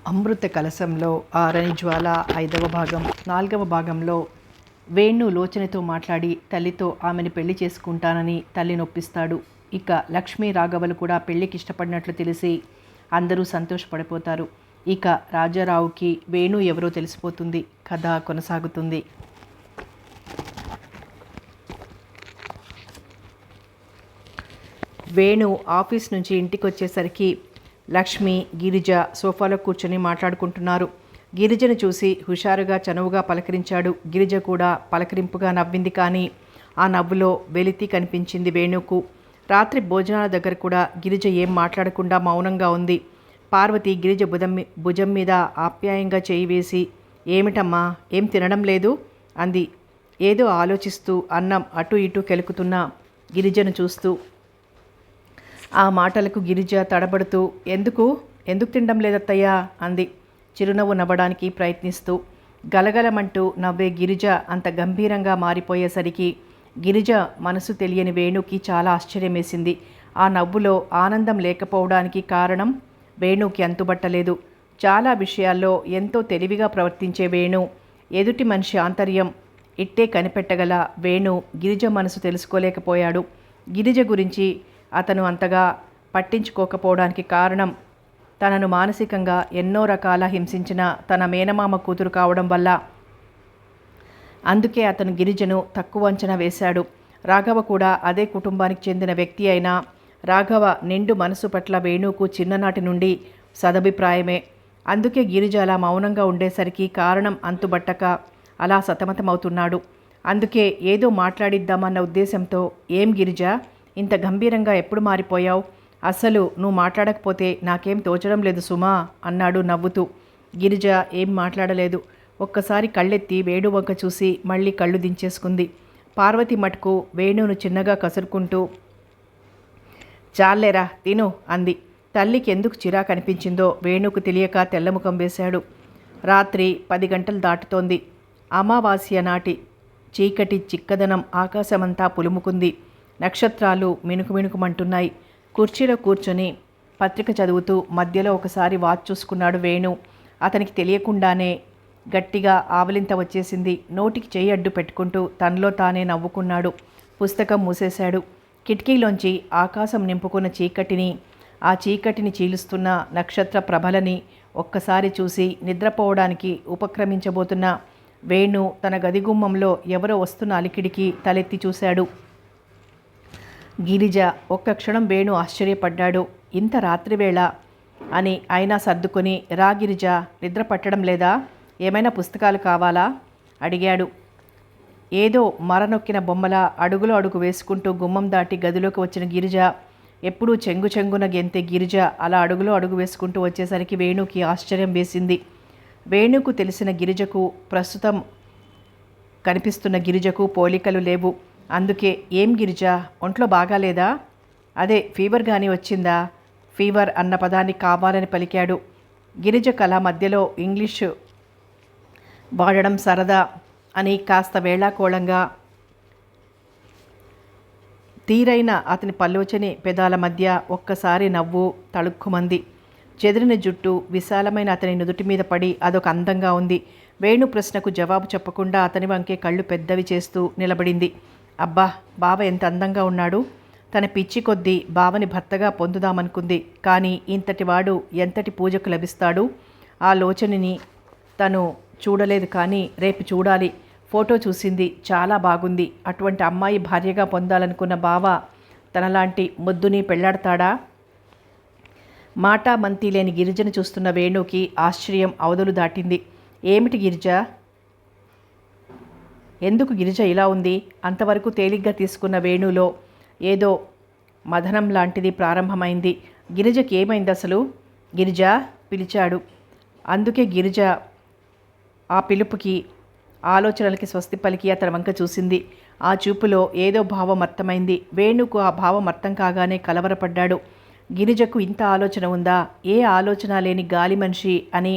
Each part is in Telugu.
అమృత కలశంలో ఆరని జ్వాల 5వ భాగం 4వ భాగంలో వేణు లోచనతో మాట్లాడి తల్లితో ఆమెను పెళ్లి చేసుకుంటానని తల్లి నొప్పిస్తాడు. ఇక లక్ష్మీ రాఘవలు కూడా పెళ్లికి ఇష్టపడినట్లు తెలిసి అందరూ సంతోషపడిపోతారు. ఇక రాజారావుకి వేణు ఎవరో తెలిసిపోతుంది. కథ కొనసాగుతుంది. వేణు ఆఫీస్ నుంచి ఇంటికి వచ్చేసరికి లక్ష్మి, గిరిజ సోఫాలో కూర్చొని మాట్లాడుకుంటున్నారు. గిరిజను చూసి హుషారుగా చనువుగా పలకరించాడు. గిరిజ కూడా పలకరింపుగా నవ్వింది. కానీ ఆ నవ్వులో వెలితి కనిపించింది వేణుకు. రాత్రి భోజనాల దగ్గర కూడా గిరిజ ఏం మాట్లాడకుండా మౌనంగా ఉంది. పార్వతి గిరిజ భుజం మీద ఆప్యాయంగా చేయి వేసి, ఏమిటమ్మా, ఏం తినడం లేదు అంది. ఏదో ఆలోచిస్తూ అన్నం అటు ఇటు కెలుకుతున్న గిరిజను చూస్తూ. ఆ మాటలకు గిరిజ తడబడుతూ, ఎందుకు తినడం లేదత్తయ్యా అంది, చిరునవ్వు నవ్వడానికి ప్రయత్నిస్తూ. గలగలమంటూ నవ్వే గిరిజ అంత గంభీరంగా మారిపోయేసరికి గిరిజ మనసు తెలియని వేణుకి చాలా ఆశ్చర్యమేసింది. ఆ నవ్వులో ఆనందం లేకపోవడానికి కారణం వేణుకి అంతుబట్టలేదు. చాలా విషయాల్లో ఎంతో తెలివిగా ప్రవర్తించే వేణు ఎదుటి మనిషి ఆంతర్యం ఇట్టే కనిపెట్టగల వేణు గిరిజ మనసు తెలుసుకోలేకపోయాడు. గిరిజ గురించి అతను అంతగా పట్టించుకోకపోవడానికి కారణం తనను మానసికంగా ఎన్నో రకాల హింసించిన తన మేనమామ కూతురు కావడం వల్ల. అందుకే అతను గిరిజను తక్కువ అంచనా వేశాడు. రాఘవ కూడా అదే కుటుంబానికి చెందిన వ్యక్తి అయినా రాఘవ నిండు మనసు పట్ల వేణుకు చిన్ననాటి నుండి సదభిప్రాయమే. అందుకే గిరిజ అలా మౌనంగా ఉండేసరికి కారణం అంతుబట్టక అలా సతమతమవుతున్నాడు. అందుకే ఏదో మాట్లాడిద్దామన్న ఉద్దేశంతో, ఏం గిరిజ, ఇంత గంభీరంగా ఎప్పుడు మారిపోయావు? అసలు నువ్వు మాట్లాడకపోతే నాకేం తోచడం లేదు సుమా అన్నాడు నవ్వుతూ. గిరిజ ఏం మాట్లాడలేదు. ఒక్కసారి కళ్ళెత్తి వేణు వంక చూసి మళ్ళీ కళ్ళు దించేసుకుంది. పార్వతి మటుకు వేణును చిన్నగా కసురుకుంటూ, చాలేరా తిను అంది. తల్లికి ఎందుకు చిరాకు అనిపించిందో వేణుకు తెలియక తెల్లముఖం వేశాడు. రాత్రి 10 గంటలు దాటుతోంది. అమావాస్య నాటి చీకటి చిక్కదనం ఆకాశమంతా పులుముకుంది. నక్షత్రాలు మినుకుమినుకుమంటున్నాయి. కుర్చీలో కూర్చొని పత్రిక చదువుతూ మధ్యలో ఒకసారి వాచ్ చూసుకున్నాడు వేణు. అతనికి తెలియకుండానే గట్టిగా ఆవలింత వచ్చేసింది. నోటికి చెయ్యి అడ్డు పెట్టుకుంటూ తనలో తానే నవ్వుకున్నాడు. పుస్తకం మూసేశాడు. కిటికీలోంచి ఆకాశం నింపుకున్న చీకటిని, ఆ చీకటిని చీలుస్తున్న నక్షత్ర ప్రభలని ఒక్కసారి చూసి నిద్రపోవడానికి ఉపక్రమించబోతున్న వేణు తన గదిగుమ్మంలో ఎవరో వస్తున్న అలికిడికి తలెత్తి చూశాడు. గిరిజ. ఒక్క క్షణం వేణు ఆశ్చర్యపడ్డాడు. ఇంత రాత్రివేళ అని అయినా సర్దుకొని, రా గిరిజ, నిద్ర పట్టడం లేదా? ఏమైనా పుస్తకాలు కావాలా అడిగాడు. ఏదో మరనొక్కిన బొమ్మల అడుగులో అడుగు వేసుకుంటూ గుమ్మం దాటి గదిలోకి వచ్చిన గిరిజ, ఎప్పుడూ చెంగు చెంగున గెంతే గిరిజ అలా అడుగులో అడుగు వేసుకుంటూ వచ్చేసరికి వేణుకి ఆశ్చర్యం వేసింది. వేణుకు తెలిసిన గిరిజకు ప్రస్తుతం కనిపిస్తున్న గిరిజకు పోలికలు లేవు. అందుకే, ఏం గిరిజ, ఒంట్లో బాగాలేదా? అదే ఫీవర్ కానీ వచ్చిందా? ఫీవర్ అన్న పదాన్ని కావాలని పలికాడు. గిరిజ కళ మధ్యలో ఇంగ్లీషు వాడడం సరదా అని కాస్త వేళాకోళంగా తీరైన అతని పల్లోచని పెదాల మధ్య ఒక్కసారి నవ్వు తళుక్కుమంది. చెదిరిన జుట్టు విశాలమైన అతని నుదుటి మీద పడి అదొక అందంగా ఉంది. వేణు ప్రశ్నకు జవాబు చెప్పకుండా అతని వంకే కళ్ళు పెద్దవి చేస్తూ నిలబడింది. అబ్బా, బావ ఎంత అందంగా ఉన్నాడు. తన పిచ్చి కొద్దీ బావని భర్తగా పొందుదామనుకుంది. కానీ ఇంతటివాడు ఎంతటి పూజకు లభిస్తాడు? ఆ లోచనిని తను చూడలేదు, కానీ రేపు చూడాలి. ఫోటో చూసింది, చాలా బాగుంది. అటువంటి అమ్మాయి భార్యగా పొందాలనుకున్న బావ తనలాంటి ముద్దుని పెళ్లాడతాడా? మాటా మంతి లేని గిరిజను చూస్తున్న వేణుకి ఆశ్చర్యం అవధులు దాటింది. ఏమిటి గిరిజ? ఎందుకు గిరిజ ఇలా ఉంది? అంతవరకు తేలిగ్గా తీసుకున్న వేణులో ఏదో మదనం లాంటిది ప్రారంభమైంది. గిరిజకి ఏమైంది అసలు? గిరిజ పిలిచాడు. అందుకే గిరిజ ఆ పిలుపుకి, ఆలోచనలకి స్వస్తి పలికి అతని వంక చూసింది. ఆ చూపులో ఏదో భావం అర్థమైంది. వేణుకు ఆ భావం అర్థం కాగానే కలవరపడ్డాడు. గిరిజకు ఇంత ఆలోచన ఉందా? ఏ ఆలోచన లేని గాలి మనిషి అని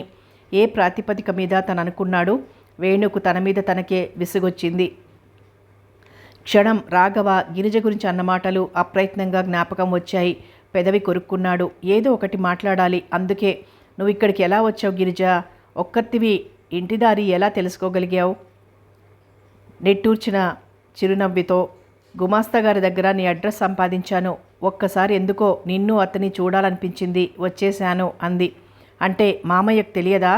ఏ ప్రాతిపదిక మీద తను అనుకున్నాడు? వేణుకు తన మీద తనకే విసుగొచ్చింది. క్షణం రాఘవ గిరిజ గురించి అన్న మాటలు అప్రయత్నంగా జ్ఞాపకం వచ్చాయి. పెదవి కొరుక్కున్నాడు. ఏదో ఒకటి మాట్లాడాలి. అందుకే నువ్వు ఇక్కడికి ఎలా వచ్చావు గిరిజ? ఒక్కర్తివి ఇంటిదారి ఎలా తెలుసుకోగలిగావు? నిట్టూర్చిన చిరునవ్వితో, గుమాస్తా గారి దగ్గర నీ అడ్రస్ సంపాదించాను. ఒక్కసారి ఎందుకో నిన్ను అతని చూడాలనిపించింది, వచ్చేశాను అంది. అంటే మామయ్యకు తెలియదా?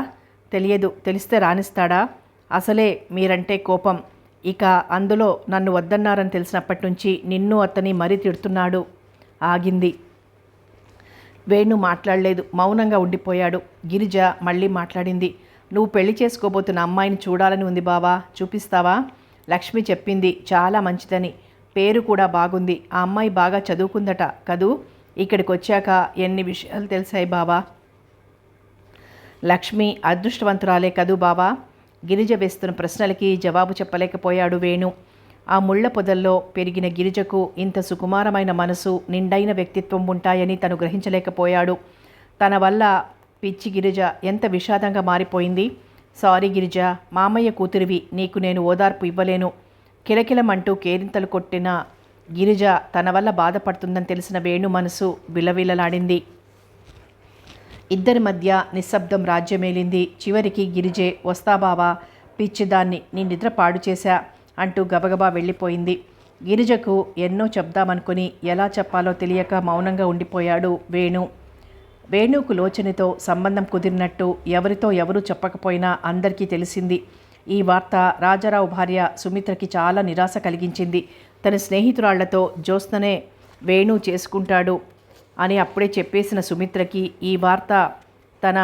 తెలియదు. తెలిస్తే రానిస్తాడా? అసలే మీరంటే కోపం. ఇక అందులో నన్ను వద్దన్నారని తెలిసినప్పటి నుంచి నిన్ను అతని మరీ తిడుతున్నాడు. ఆగింది. వేణు మాట్లాడలేదు, మౌనంగా ఉండిపోయాడు. గిరిజ మళ్ళీ మాట్లాడింది. నువ్వు పెళ్లి చేసుకోబోతున్న అమ్మాయిని చూడాలని ఉంది బావా, చూపిస్తావా? లక్ష్మి చెప్పింది, చాలా మంచిదని, పేరు కూడా బాగుంది. ఆ అమ్మాయి బాగా చదువుకుందట కదూ? ఇక్కడికి వచ్చాక ఎన్ని విషయాలు తెలిసాయి బావా. లక్ష్మి అదృష్టవంతురాలే కదూ బావా? గిరిజ వేస్తున్న ప్రశ్నలకి జవాబు చెప్పలేకపోయాడు వేణు. ఆ ముళ్ల పొదల్లో పెరిగిన గిరిజకు ఇంత సుకుమారమైన మనసు, నిండైన వ్యక్తిత్వం ఉంటాయని తను గ్రహించలేకపోయాడు. తన వల్ల పిచ్చి గిరిజ ఎంత విషాదంగా మారిపోయింది. సారీ గిరిజ, మామయ్య కూతురివి, నీకు నేను ఓదార్పు ఇవ్వలేను. కిలకిలమంటూ కేరింతలు కొట్టిన గిరిజ తన వల్ల బాధపడుతుందని తెలిసిన వేణు మనసు విలవిలలాడింది. ఇద్దరి మధ్య నిశ్శబ్దం రాజ్యమేలింది. చివరికి గిరిజే, వస్తా బావా, పిచ్చిదాన్ని, నీ నిద్ర పాడు చేశా అంటూ గబగబా వెళ్ళిపోయింది. గిరిజకు ఎన్నో చెప్దామనుకుని ఎలా చెప్పాలో తెలియక మౌనంగా ఉండిపోయాడు వేణు. వేణుకు లోచనితో సంబంధం కుదిరినట్టు ఎవరితో ఎవరూ చెప్పకపోయినా అందరికీ తెలిసింది. ఈ వార్త రాజారావు భార్య సుమిత్రకి చాలా నిరాశ కలిగించింది. తన స్నేహితురాళ్లతో జ్యోత్స్ననే వేణు చేసుకుంటాడు అని అప్పుడే చెప్పేసిన సుమిత్రకి ఈ వార్త తన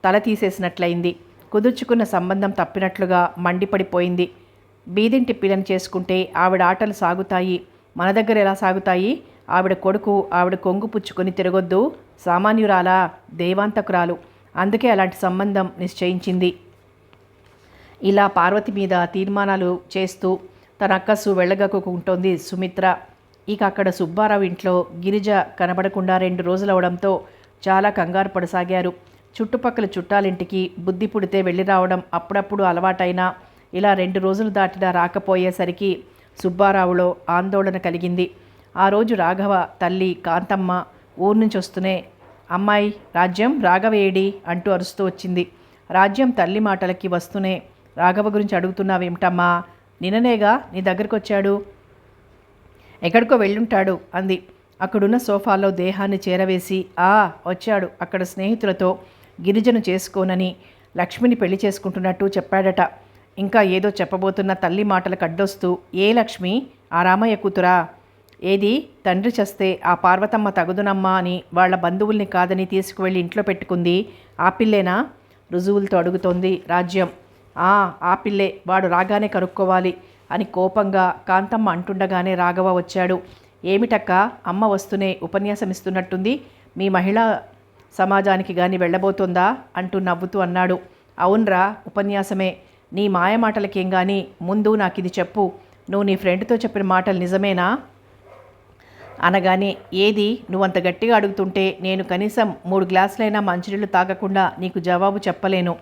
తల తీసేసినట్లయింది. కుదుర్చుకున్న సంబంధం తప్పినట్లుగా మండిపడిపోయింది. బీదింటి పిల్లని చేసుకుంటే ఆవిడ ఆటలు సాగుతాయి, మన దగ్గర ఎలా సాగుతాయి? ఆవిడ కొడుకు ఆవిడ కొంగు పుచ్చుకొని తిరగొద్దు, సామాన్యురాలా, దేవాంతకురాలు. అందుకే అలాంటి సంబంధం నిశ్చయించింది. ఇలా పార్వతి మీద తీర్మానాలు చేస్తూ తన అక్కసు వెళ్ళగక్కుంటోంది సుమిత్ర. ఇక అక్కడ సుబ్బారావు ఇంట్లో గిరిజ కనబడకుండా 2 రోజులవడంతో చాలా కంగారు పడసాగారు. చుట్టుపక్కల చుట్టాలింటికి బుద్ధి పుడితే వెళ్ళి రావడం అప్పుడప్పుడు అలవాటైనా ఇలా 2 రోజులు దాటినా రాకపోయేసరికి సుబ్బారావులో ఆందోళన కలిగింది. ఆ రోజు రాఘవ తల్లి కాంతమ్మ ఊరు నుంచి వస్తూనే, అమ్మాయి రాజ్యం, రాఘవ ఏడి అంటూ అరుస్తూ వచ్చింది. రాజ్యం తల్లి మాటలకి వస్తూనే, రాఘవ గురించి అడుగుతున్నావేమిటమ్మా? నిన్ననేగా నీ దగ్గరకు వచ్చాడు. ఎక్కడికో వెళ్ళుంటాడు అంది. అక్కడున్న సోఫాలో దేహాన్ని చేరవేసి, వచ్చాడు, అక్కడ స్నేహితులతో గిరిజను చేసుకోనని లక్ష్మిని పెళ్లి చేసుకుంటున్నట్టు చెప్పాడట. ఇంకా ఏదో చెప్పబోతున్న తల్లి మాటలకు అడ్డొస్తూ, ఏ లక్ష్మి? ఆ రామయ్య కూతురా? ఏది? తండ్రి చస్తే ఆ పార్వతమ్మ తగుదునమ్మా అని వాళ్ళ బంధువుల్ని కాదని తీసుకువెళ్ళి ఇంట్లో పెట్టుకుంది ఆ పిల్లేనా? రుజువులతో అడుగుతోంది రాజ్యం. ఆ పిల్లే, వాడు రాగానే కనుక్కోవాలి అని కోపంగా కాంతమ్మ అంటుండగానే రాఘవ వచ్చాడు. ఏమిటక్క, అమ్మ వస్తూనే ఉపన్యాసం ఇస్తున్నట్టుంది, మీ మహిళా సమాజానికి కానీ వెళ్ళబోతోందా అంటూ నవ్వుతూ అన్నాడు. అవునరా, ఉపన్యాసమే. నీ మాయమాటలకేం కానీ ముందు నాకు ఇది చెప్పు, నువ్వు నీ ఫ్రెండ్తో చెప్పిన మాటలు నిజమేనా అనగానే, ఏది? నువ్వంత గట్టిగా అడుగుతుంటే నేను కనీసం 3 గ్లాసులైనా మంచినీళ్ళు తాగకుండా నీకు జవాబు చెప్పలేను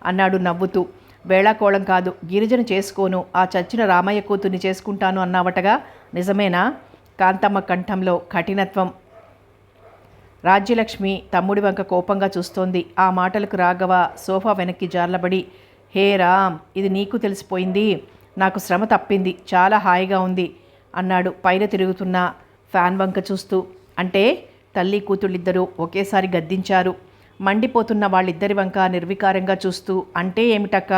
అన్నాడు నవ్వుతూ. వేళాకోళం కాదు, గిరిజను చేసుకోను, ఆ చచ్చిన రామయ్య కూతుర్ని చేసుకుంటాను అన్నావటగా, నిజమేనా? కాంతమ్మ కంఠంలో కఠినత్వం. రాజ్యలక్ష్మి తమ్ముడి వంక కోపంగా చూస్తోంది. ఆ మాటలకు రాఘవ సోఫా వెనక్కి జార్లబడి, హే రామ్, ఇది నీకు తెలిసిపోయింది, నాకు శ్రమ తప్పింది, చాలా హాయిగా ఉంది అన్నాడు పైన తిరుగుతున్న ఫ్యాన్ వంక చూస్తూ. అంటే? తల్లి కూతుళ్ళిద్దరూ ఒకేసారి గద్దించారు. మండిపోతున్న వాళ్ళిద్దరి వంక నిర్వికారంగా చూస్తూ, అంటే ఏమిటక్క?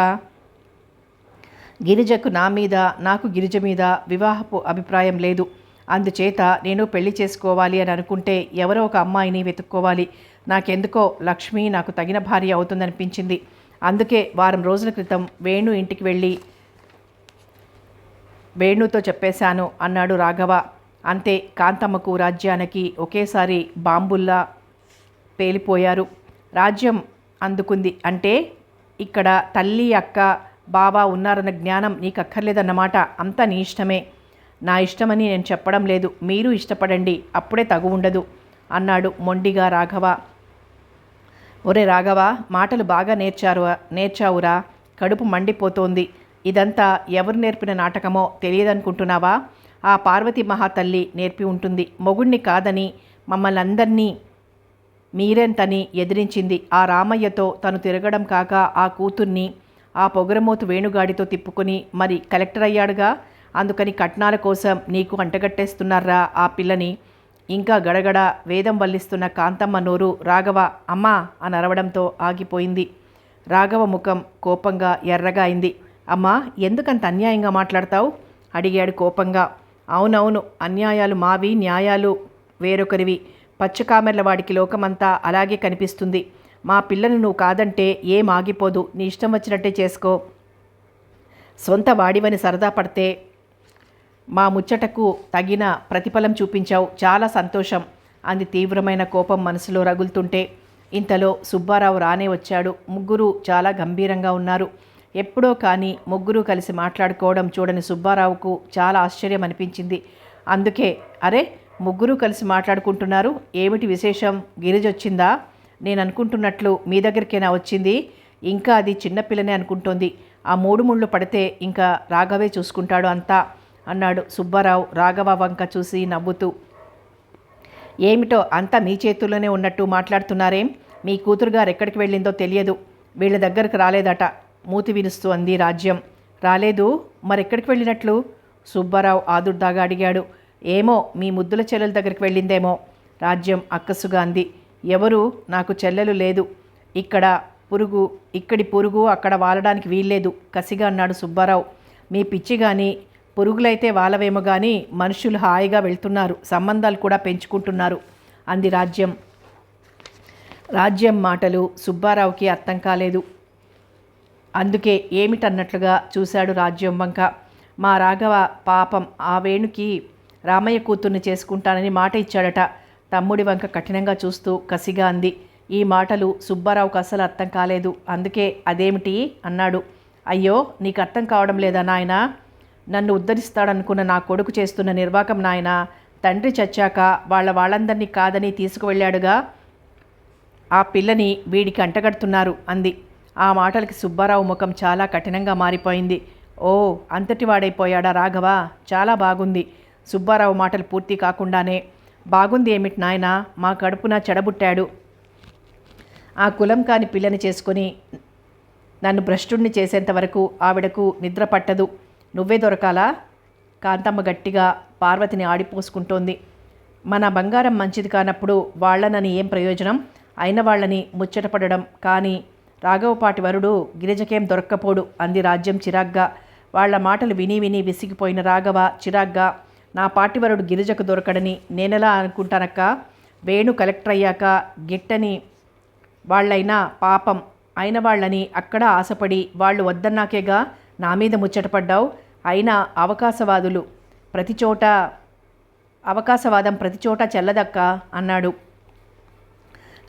గిరిజకు నా మీద, నాకు గిరిజ మీద వివాహపు అభిప్రాయం లేదు. అందుచేత నేను పెళ్లి చేసుకోవాలి అని అనుకుంటే ఎవరో ఒక అమ్మాయిని వెతుక్కోవాలి. నాకెందుకో లక్ష్మి నాకు తగిన భార్య అవుతుందనిపించింది. అందుకే వారం రోజుల క్రితం వేణు ఇంటికి వెళ్ళి వేణుతో చెప్పేశాను అన్నాడు రాఘవ. అంతే, కాంతమ్మకు రాజ్యానికి ఒకేసారి బాంబుల్లా పేలిపోయారు. రాజ్యం అందుకుంది. అంటే ఇక్కడ తల్లి, అక్క, బావ ఉన్నారన్న జ్ఞానం నీకు అక్కర్లేదన్నమాట. అంతా నీ ఇష్టమే. నా ఇష్టమని నేను చెప్పడం లేదు, మీరు ఇష్టపడండి, అప్పుడే తగు ఉండదు అన్నాడు మొండిగా రాఘవ. ఒరే రాఘవ, మాటలు బాగా నేర్చావురా, కడుపు మండిపోతోంది. ఇదంతా ఎవరు నేర్పిన నాటకమో తెలియదనుకుంటున్నావా? ఆ పార్వతి మహాతల్లి నేర్పి ఉంటుంది. మొగుణ్ణి కాదని మమ్మల్ని అందరినీ మీరెంతని ఎదిరించింది. ఆ రామయ్యతో తను తిరగడం కాక ఆ కూతుర్ని ఆ పొగరమోతు వేణుగాడితో తిప్పుకొని మరి కలెక్టర్ అయ్యాడుగా. అందుకని కట్నాల కోసం నీకు అంటగట్టేస్తున్నారా ఆ పిల్లని. ఇంకా గడగడ వేదం వల్లిస్తున్న కాంతమ్మ నోరు రాఘవ అమ్మా అని అరవడంతో ఆగిపోయింది. రాఘవ ముఖం కోపంగా ఎర్రగా అయింది. అమ్మా, ఎందుకంత అన్యాయంగా మాట్లాడతావు అడిగాడు కోపంగా. అవునవును, అన్యాయాలు మావి, న్యాయాలు వేరొకరివి. పచ్చకామెర్ల వాడికి లోకమంతా అలాగే కనిపిస్తుంది. మా పిల్లని నువ్వు కాదంటే ఏం ఆగిపోదు. నీ ఇష్టం వచ్చినట్టే చేసుకో. సొంత వాడివని సరదా పడితే మా ముచ్చటకు తగిన ప్రతిఫలం చూపించావు. చాలా సంతోషం అంది తీవ్రమైన కోపం మనసులో రగులుతుంటే. ఇంతలో సుబ్బారావు రానే వచ్చాడు. ముగ్గురు చాలా గంభీరంగా ఉన్నారు. ఎప్పుడో కానీ ముగ్గురు కలిసి మాట్లాడుకోవడం చూడని సుబ్బారావుకు చాలా ఆశ్చర్యం అనిపించింది. అందుకే అరే, ముగ్గురు కలిసి మాట్లాడుకుంటున్నారు, ఏమిటి విశేషం? గిరిజొచ్చిందా? నేను అనుకుంటున్నట్లు మీ దగ్గరికేనా వచ్చింది? ఇంకా అది చిన్నపిల్లనే అనుకుంటోంది. ఆ మూడు ముళ్ళు పడితే ఇంకా రాఘవే చూసుకుంటాడు అంతా అన్నాడు సుబ్బారావు రాఘవ వంక చూసి నవ్వుతూ. ఏమిటో అంతా మీ చేతుల్లోనే ఉన్నట్టు మాట్లాడుతున్నారేం? మీ కూతురుగారు ఎక్కడికి వెళ్ళిందో తెలియదు. వీళ్ళ దగ్గరకు రాలేదట మూతి విరుస్తూ అంది రాజ్యం. రాలేదు? మరెక్కడికి వెళ్ళినట్లు? సుబ్బారావు ఆదుర్దాగా అడిగాడు. ఏమో, మీ ముద్దుల చెల్లెల దగ్గరికి వెళ్ళిందేమో రాజ్యం అక్కసుగా అంది. ఎవరు? నాకు చెల్లెలు లేదు. ఇక్కడి పురుగు అక్కడ వాలడానికి వీల్లేదు కసిగా అన్నాడు సుబ్బారావు. మీ పిచ్చి కానీ పురుగులైతే వాళ్ళవేమో కానీ మనుషులు హాయిగా వెళ్తున్నారు, సంబంధాలు కూడా పెంచుకుంటున్నారు అంది రాజ్యం. రాజ్యం మాటలు సుబ్బారావుకి అర్థం కాలేదు. అందుకే ఏమిటన్నట్లుగా చూశాడు రాజ్యం వంక. మా రాఘవ పాపం ఆ వేణుకి రామయ్య కూతుర్ని చేసుకుంటానని మాట ఇచ్చాడట. తమ్ముడి వంక కఠినంగా చూస్తూ కసిగా అంది. ఈ మాటలు సుబ్బారావుకు అసలు అర్థం కాలేదు. అందుకే అదేమిటి అన్నాడు. అయ్యో, నీకు అర్థం కావడం లేదా నాయనా? నన్ను ఉద్ధరిస్తాడనుకున్న నా కొడుకు చేస్తున్న నిర్వాకం నాయనా. తండ్రి చచ్చాక వాళ్ళందరినీ కాదని తీసుకువెళ్ళాడుగా. ఆ పిల్లని వీడికి అంటగడుతున్నారు అంది. ఆ మాటలకి సుబ్బారావు ముఖం చాలా కఠినంగా మారిపోయింది. ఓ, అంతటి వాడైపోయాడా రాఘవ? చాలా బాగుంది. సుబ్బారావు మాటలు పూర్తి కాకుండానే బాగుంది ఏమిటి నాయనా? మా కడుపున చెడబుట్టాడు. ఆ కులం కాని పిల్లని చేసుకొని నన్ను భ్రష్టుణ్ణి చేసేంత వరకు ఆవిడకు నిద్ర పట్టదు. నువ్వే దొరకాలా? కాంతమ్మ గట్టిగా పార్వతిని ఆడిపోసుకుంటోంది. మన బంగారం మంచిది కానప్పుడు వాళ్లనని ఏం ప్రయోజనం? అయిన వాళ్ళని ముచ్చటపడడం కానీ రాఘవపాటి వరుడు గిరిజకేం దొరక్కపోడు అంది రాజ్యం చిరాగ్గా. వాళ్ల మాటలు విని విని విసిగిపోయిన రాఘవ చిరాగ్గా, నా పాటివరుడు గిరిజకు దొరకడని నేనెలా అనుకుంటానక్క? వేణు కలెక్టర్ అయ్యాక గిట్టని వాళ్ళైనా పాపం అయిన వాళ్ళని అక్కడ ఆశపడి వాళ్ళు వద్దన్నాకేగా నా మీద ముచ్చటపడ్డావు. అయినా అవకాశవాదం ప్రతిచోట చెల్లదక్క అన్నాడు.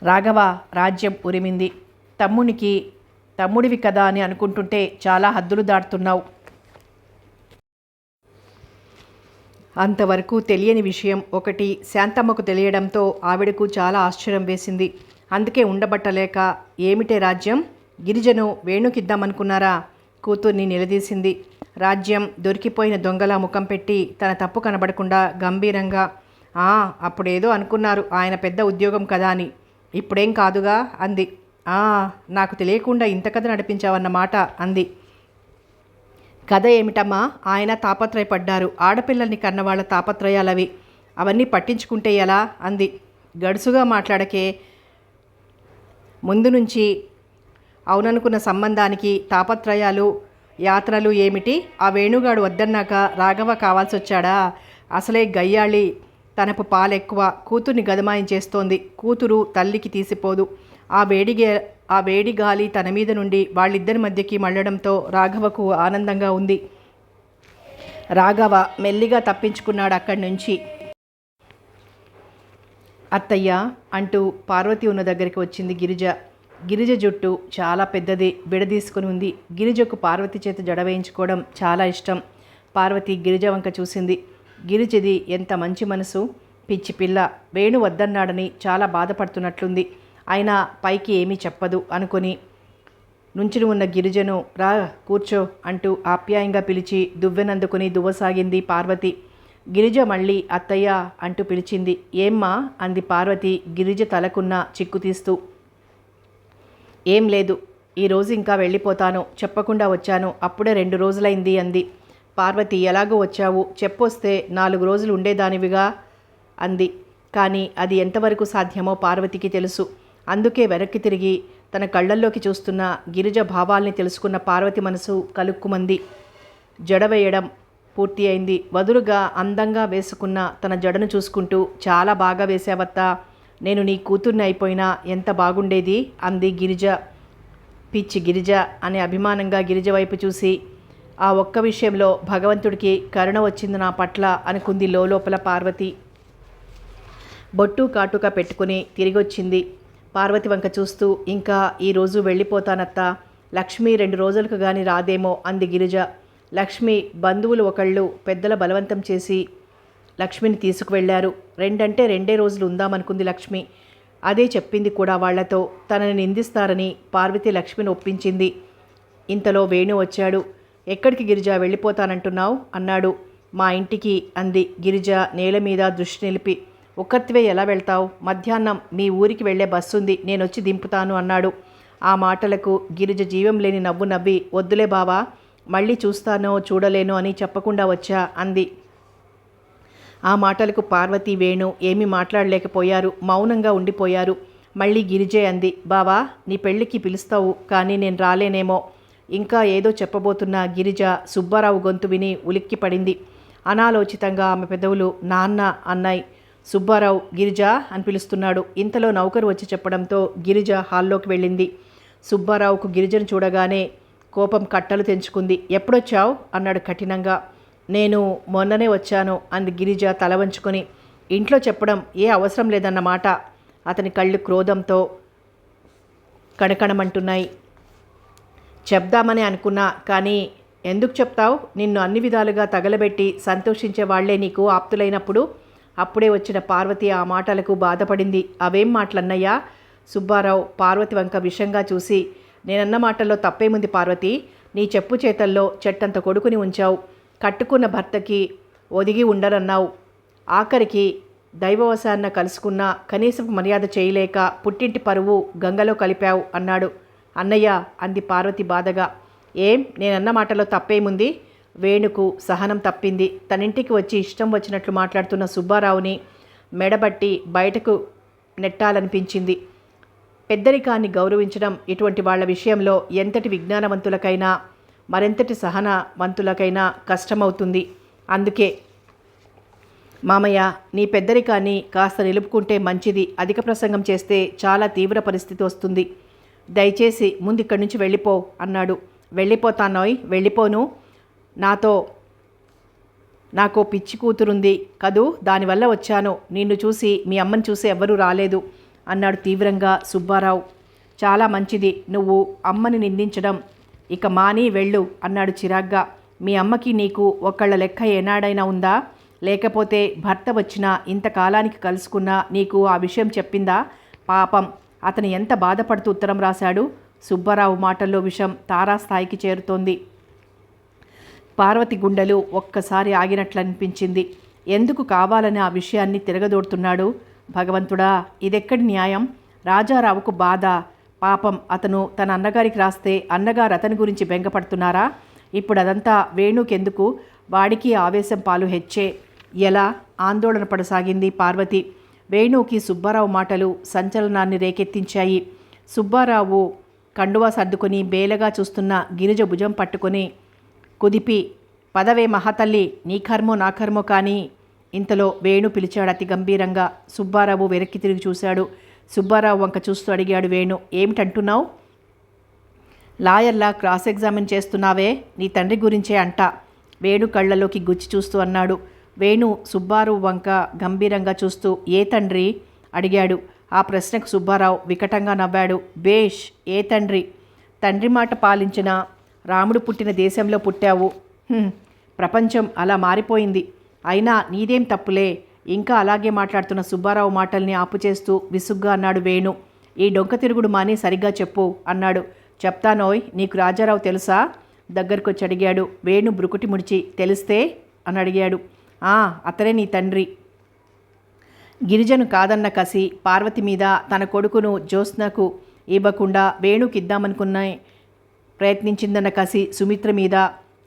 రాఘవ రాజ్యం ఉరిమింది. తమ్ముడివి కదా అని అనుకుంటుంటే చాలా హద్దులు దాటుతున్నావు. అంతవరకు తెలియని విషయం ఒకటి శాంతమ్మకు తెలియడంతో ఆవిడకు చాలా ఆశ్చర్యం వేసింది. అందుకే ఉండబట్టలేక, ఏమిటే రాజ్యం, గిరిజను వేణుకిద్దామనుకున్నారా? కూతుర్ని నిలదీసింది. రాజ్యం దొరికిపోయిన దొంగలా ముఖం పెట్టి తన తప్పు కనబడకుండా గంభీరంగా, అప్పుడేదో అనుకున్నారు ఆయన పెద్ద ఉద్యోగం కదా అని. ఇప్పుడేం కాదుగా అంది. నాకు తెలియకుండా ఇంత కథ నడిపించావన్నమాట అంది. కథ ఏమిటమ్మా? ఆయన తాపత్రయపడ్డారు. ఆడపిల్లల్ని కన్నవాళ్ల తాపత్రయాలవి. అవన్నీ పట్టించుకుంటే ఎలా అంది. గడుసుగా మాట్లాడకే. ముందు నుంచి అవుననుకున్న సంబంధానికి తాపత్రయాలు యాత్రలు ఏమిటి? ఆ వేణుగాడు వద్దన్నాక రాఘవ కావాల్సి వచ్చాడా? అసలే గయ్యాళి, తనపు పాలెక్కువ. కూతుర్ని గదమాయించేస్తోంది. కూతురు తల్లికి తీసిపోదు. ఆ వేడి గాలి తన మీద నుండి వాళ్ళిద్దరి మధ్యకి మళ్ళడంతో రాఘవకు ఆనందంగా ఉంది. రాఘవ మెల్లిగా తప్పించుకున్నాడు అక్కడి నుంచి. అత్తయ్య అంటూ పార్వతి ఉన్న దగ్గరికి వచ్చింది గిరిజ. గిరిజ జుట్టు చాలా పెద్దది, విడదీసుకుని ఉంది. గిరిజకు పార్వతి చేత జడ వేయించుకోవడం చాలా ఇష్టం. పార్వతి గిరిజ వంక చూసింది. గిరిజది ఎంత మంచి మనసు, పిచ్చి పిల్ల. వేణు వద్దన్నాడని చాలా బాధపడుతున్నట్లుంది. అయినా పైకి ఏమీ చెప్పదు అనుకొని నుంచుని ఉన్న గిరిజను రా కూర్చో అంటూ ఆప్యాయంగా పిలిచి దువ్వెనందుకుని దువ్వసాగింది పార్వతి. గిరిజ మళ్ళీ అత్తయ్య అంటూ పిలిచింది. ఏమ్మా అంది పార్వతి గిరిజ తలకున్న చిక్కు తీస్తూ. ఏం లేదు, ఈరోజు ఇంకా వెళ్ళిపోతాను, చెప్పకుండా వచ్చాను, అప్పుడే 2 రోజులైంది అంది. పార్వతి ఎలాగో వచ్చావు, చెప్పొస్తే 4 రోజులు ఉండేదానివిగా అంది. కానీ అది ఎంతవరకు సాధ్యమో పార్వతికి తెలుసు. అందుకే వెనక్కి తిరిగి తన కళ్ళల్లోకి చూస్తున్న గిరిజ భావాల్ని తెలుసుకున్న పార్వతి మనసు కలుక్కుమంది. జడ వేయడం పూర్తి అయింది. వదులుగా అందంగా వేసుకున్న తన జడను చూసుకుంటూ, చాలా బాగా వేసావత్తా, నేను నీ కూతుర్ని అయిపోయినా ఎంత బాగుండేది అంది గిరిజ. పిచ్చి గిరిజ అని అభిమానంగా గిరిజ వైపు చూసి, ఆ ఒక్క విషయంలో భగవంతుడికి కరుణ వచ్చింది నా పట్ల అనుకుంది లోపల పార్వతి. బొట్టు కాటుక పెట్టుకుని తిరిగొచ్చింది. పార్వతి వంక చూస్తూ, ఇంకా ఈరోజు వెళ్ళిపోతానత్తా, లక్ష్మి 2 రోజులకు గాని రాదేమో అంది గిరిజ. లక్ష్మి బంధువులు ఒకళ్ళు పెద్దల బలవంతం చేసి లక్ష్మిని తీసుకువెళ్లారు. 2 అంటే 2 రోజులు ఉందామనుకుంది లక్ష్మి. అదే చెప్పింది కూడా వాళ్లతో. తనని నిందిస్తారని పార్వతి లక్ష్మిని ఒప్పించింది. ఇంతలో వేణు వచ్చాడు. ఎక్కడికి గిరిజ వెళ్ళిపోతానంటున్నావు అన్నాడు. మా ఇంటికి అంది గిరిజ నేల మీద దృష్టి నిలిపి. ఒక్కత్వే ఎలా వెళ్తావు? మధ్యాహ్నం మీ ఊరికి వెళ్లే బస్సుంది, నేనొచ్చి దింపుతాను అన్నాడు. ఆ మాటలకు గిరిజ జీవం లేని నవ్వు నవ్వి, వద్దులే బావా, మళ్ళీ చూస్తానో చూడలేనో అని చెప్పకుండా వచ్చా అంది. ఆ మాటలకు పార్వతి వేణు ఏమీ మాట్లాడలేకపోయారు, మౌనంగా ఉండిపోయారు. మళ్ళీ గిరిజే అంది, బావా నీ పెళ్ళికి పిలుస్తావు కానీ నేను రాలేనేమో. ఇంకా ఏదో చెప్పబోతున్న గిరిజ సుబ్బారావు గొంతు విని ఉలిక్కి పడింది. అనాలోచితంగా ఆమె పెదవులు నాన్న అన్నాయి. సుబ్బారావు గిరిజ అని పిలుస్తున్నాడు. ఇంతలో నౌకరు వచ్చి చెప్పడంతో గిరిజ హాల్లోకి వెళ్ళింది. సుబ్బారావుకు గిరిజను చూడగానే కోపం కట్టలు తెంచుకుంది. ఎప్పుడొచ్చావు అన్నాడు కఠినంగా. నేను మొన్ననే వచ్చాను అంది గిరిజ తల వంచుకొని. ఇంట్లో చెప్పడం ఏ అవసరం లేదన్నమాట. అతని కళ్ళు క్రోధంతో కణకణమంటున్నాయి. చెప్దామని అనుకున్నా, కానీ ఎందుకు చెప్తావు? నిన్ను అన్ని విధాలుగా తగలబెట్టి సంతోషించే వాళ్లే నీకు ఆప్తులైనప్పుడు. అప్పుడే వచ్చిన పార్వతి ఆ మాటలకు బాధపడింది. అవేం మాటలన్నయ్యా? సుబ్బారావు పార్వతి వంక విషంగా చూసి, నేనన్న మాటల్లో తప్పేముంది పార్వతి? నీ చెప్పు చేతల్లో చెట్టంత కొడుకుని ఉంచావు. కట్టుకున్న భర్తకి ఒదిగి ఉండరన్నావు. ఆఖరికి దైవవశాన్న కలుసుకున్నా కనీసపు మర్యాద చేయలేక పుట్టింటి పరువు గంగలో కలిపావు అన్నాడు. అన్నయ్య అంది పార్వతి బాధగా. ఏం నేనన్న మాటలో తప్పేముంది? వేణుకు సహనం తప్పింది. తనింటికి వచ్చి ఇష్టం వచ్చినట్లు మాట్లాడుతున్న సుబ్బారావుని మెడబట్టి బయటకు నెట్టాలనిపించింది. పెద్దరికాన్ని గౌరవించడం ఇటువంటి వాళ్ల విషయంలో ఎంతటి విజ్ఞానవంతులకైనా మరెంతటి సహనవంతులకైనా కష్టమవుతుంది. అందుకే మామయ్య, నీ పెద్దరికాన్ని కాస్త నిలుపుకుంటే మంచిది. అధిక ప్రసంగం చేస్తే చాలా తీవ్ర పరిస్థితి వస్తుంది. దయచేసి ముందు ఇక్కడి నుంచి వెళ్ళిపో అన్నాడు. వెళ్ళిపోతానోయ్, వెళ్ళిపోను. నాకో పిచ్చి కూతురుంది కదూ, దానివల్ల వచ్చాను. నిన్ను చూసి మీ అమ్మని చూసి ఎవ్వరూ రాలేదు అన్నాడు తీవ్రంగా సుబ్బారావు. చాలా మంచిది, నువ్వు అమ్మని నిందించడం ఇక మాని వెళ్ళు అన్నాడు చిరాగ్గా. మీ అమ్మకి నీకు ఒకళ్ళ లెక్క ఏనాడైనా ఉందా? లేకపోతే భర్త వచ్చినా ఇంతకాలానికి కలుసుకున్నా నీకు ఆ విషయం చెప్పిందా? పాపం, అతను ఎంత బాధపడుతూ ఉత్తరం రాశాడు. సుబ్బారావు మాటల్లో విషం తారాస్థాయికి చేరుతోంది. పార్వతి గుండెలు ఒక్కసారి ఆగినట్లనిపించింది. ఎందుకు కావాలని ఆ విషయాన్ని తిరగదోడుతున్నాడు? భగవంతుడా, ఇదెక్కడి న్యాయం? రాజారావుకు బాధ. పాపం, అతను తన అన్నగారికి రాస్తే అన్నగారు అతని గురించి బెంగపడుతున్నారా? ఇప్పుడు అదంతా వేణుకెందుకు? వాడికి ఆవేశం పాలు హెచ్చే. ఎలా? ఆందోళన పడసాగింది పార్వతి. వేణుకి సుబ్బారావు మాటలు సంచలనాన్ని రేకెత్తించాయి. సుబ్బారావు కండువా సర్దుకొని బేలగా చూస్తున్న గిరిజ భుజం పట్టుకొని కుదిపి, పదవే మహాతల్లి, నీ కర్మో నా కర్మో కానీ. ఇంతలో వేణు పిలిచాడు అతి గంభీరంగా. సుబ్బారావు వెనక్కి తిరిగి చూశాడు. సుబ్బారావు వంక చూస్తూ అడిగాడు వేణు, ఏమిటంటున్నావు? లాయర్లా క్రాస్ ఎగ్జామిన్ చేస్తున్నావే, నీ తండ్రి గురించే అంట. వేణు కళ్ళలోకి గుచ్చి చూస్తూ అన్నాడు. వేణు సుబ్బారావు వంక గంభీరంగా చూస్తూ, ఏ తండ్రి అడిగాడు. ఆ ప్రశ్నకు సుబ్బారావు వికటంగా నవ్వాడు. బేష్, ఏ తండ్రి? తండ్రి మాట పాలించిన రాముడు పుట్టిన దేశంలో పుట్టావు. ప్రపంచం అలా మారిపోయింది. అయినా నీదేం తప్పులే. ఇంకా అలాగే మాట్లాడుతున్న సుబ్బారావు మాటల్ని ఆపుచేస్తూ విసుగ్గా అన్నాడు వేణు. ఈ డొంక తిరుగుడు మాని సరిగ్గా చెప్పు అన్నాడు. చెప్తానోయ్, నీకు రాజారావు తెలుసా? దగ్గరకొచ్చి అడిగాడు. వేణు బ్రుకుటి ముడిచి, తెలిస్తే అని అడిగాడు. అతనే నీ తండ్రి. గిరిజను కాదన్న కసి పార్వతి మీద తన కొడుకును జ్యోత్స్నకు ఇవ్వకుండా వేణుకిద్దామనుకున్న ప్రయత్నించిందన్న కసి సుమిత్ర మీద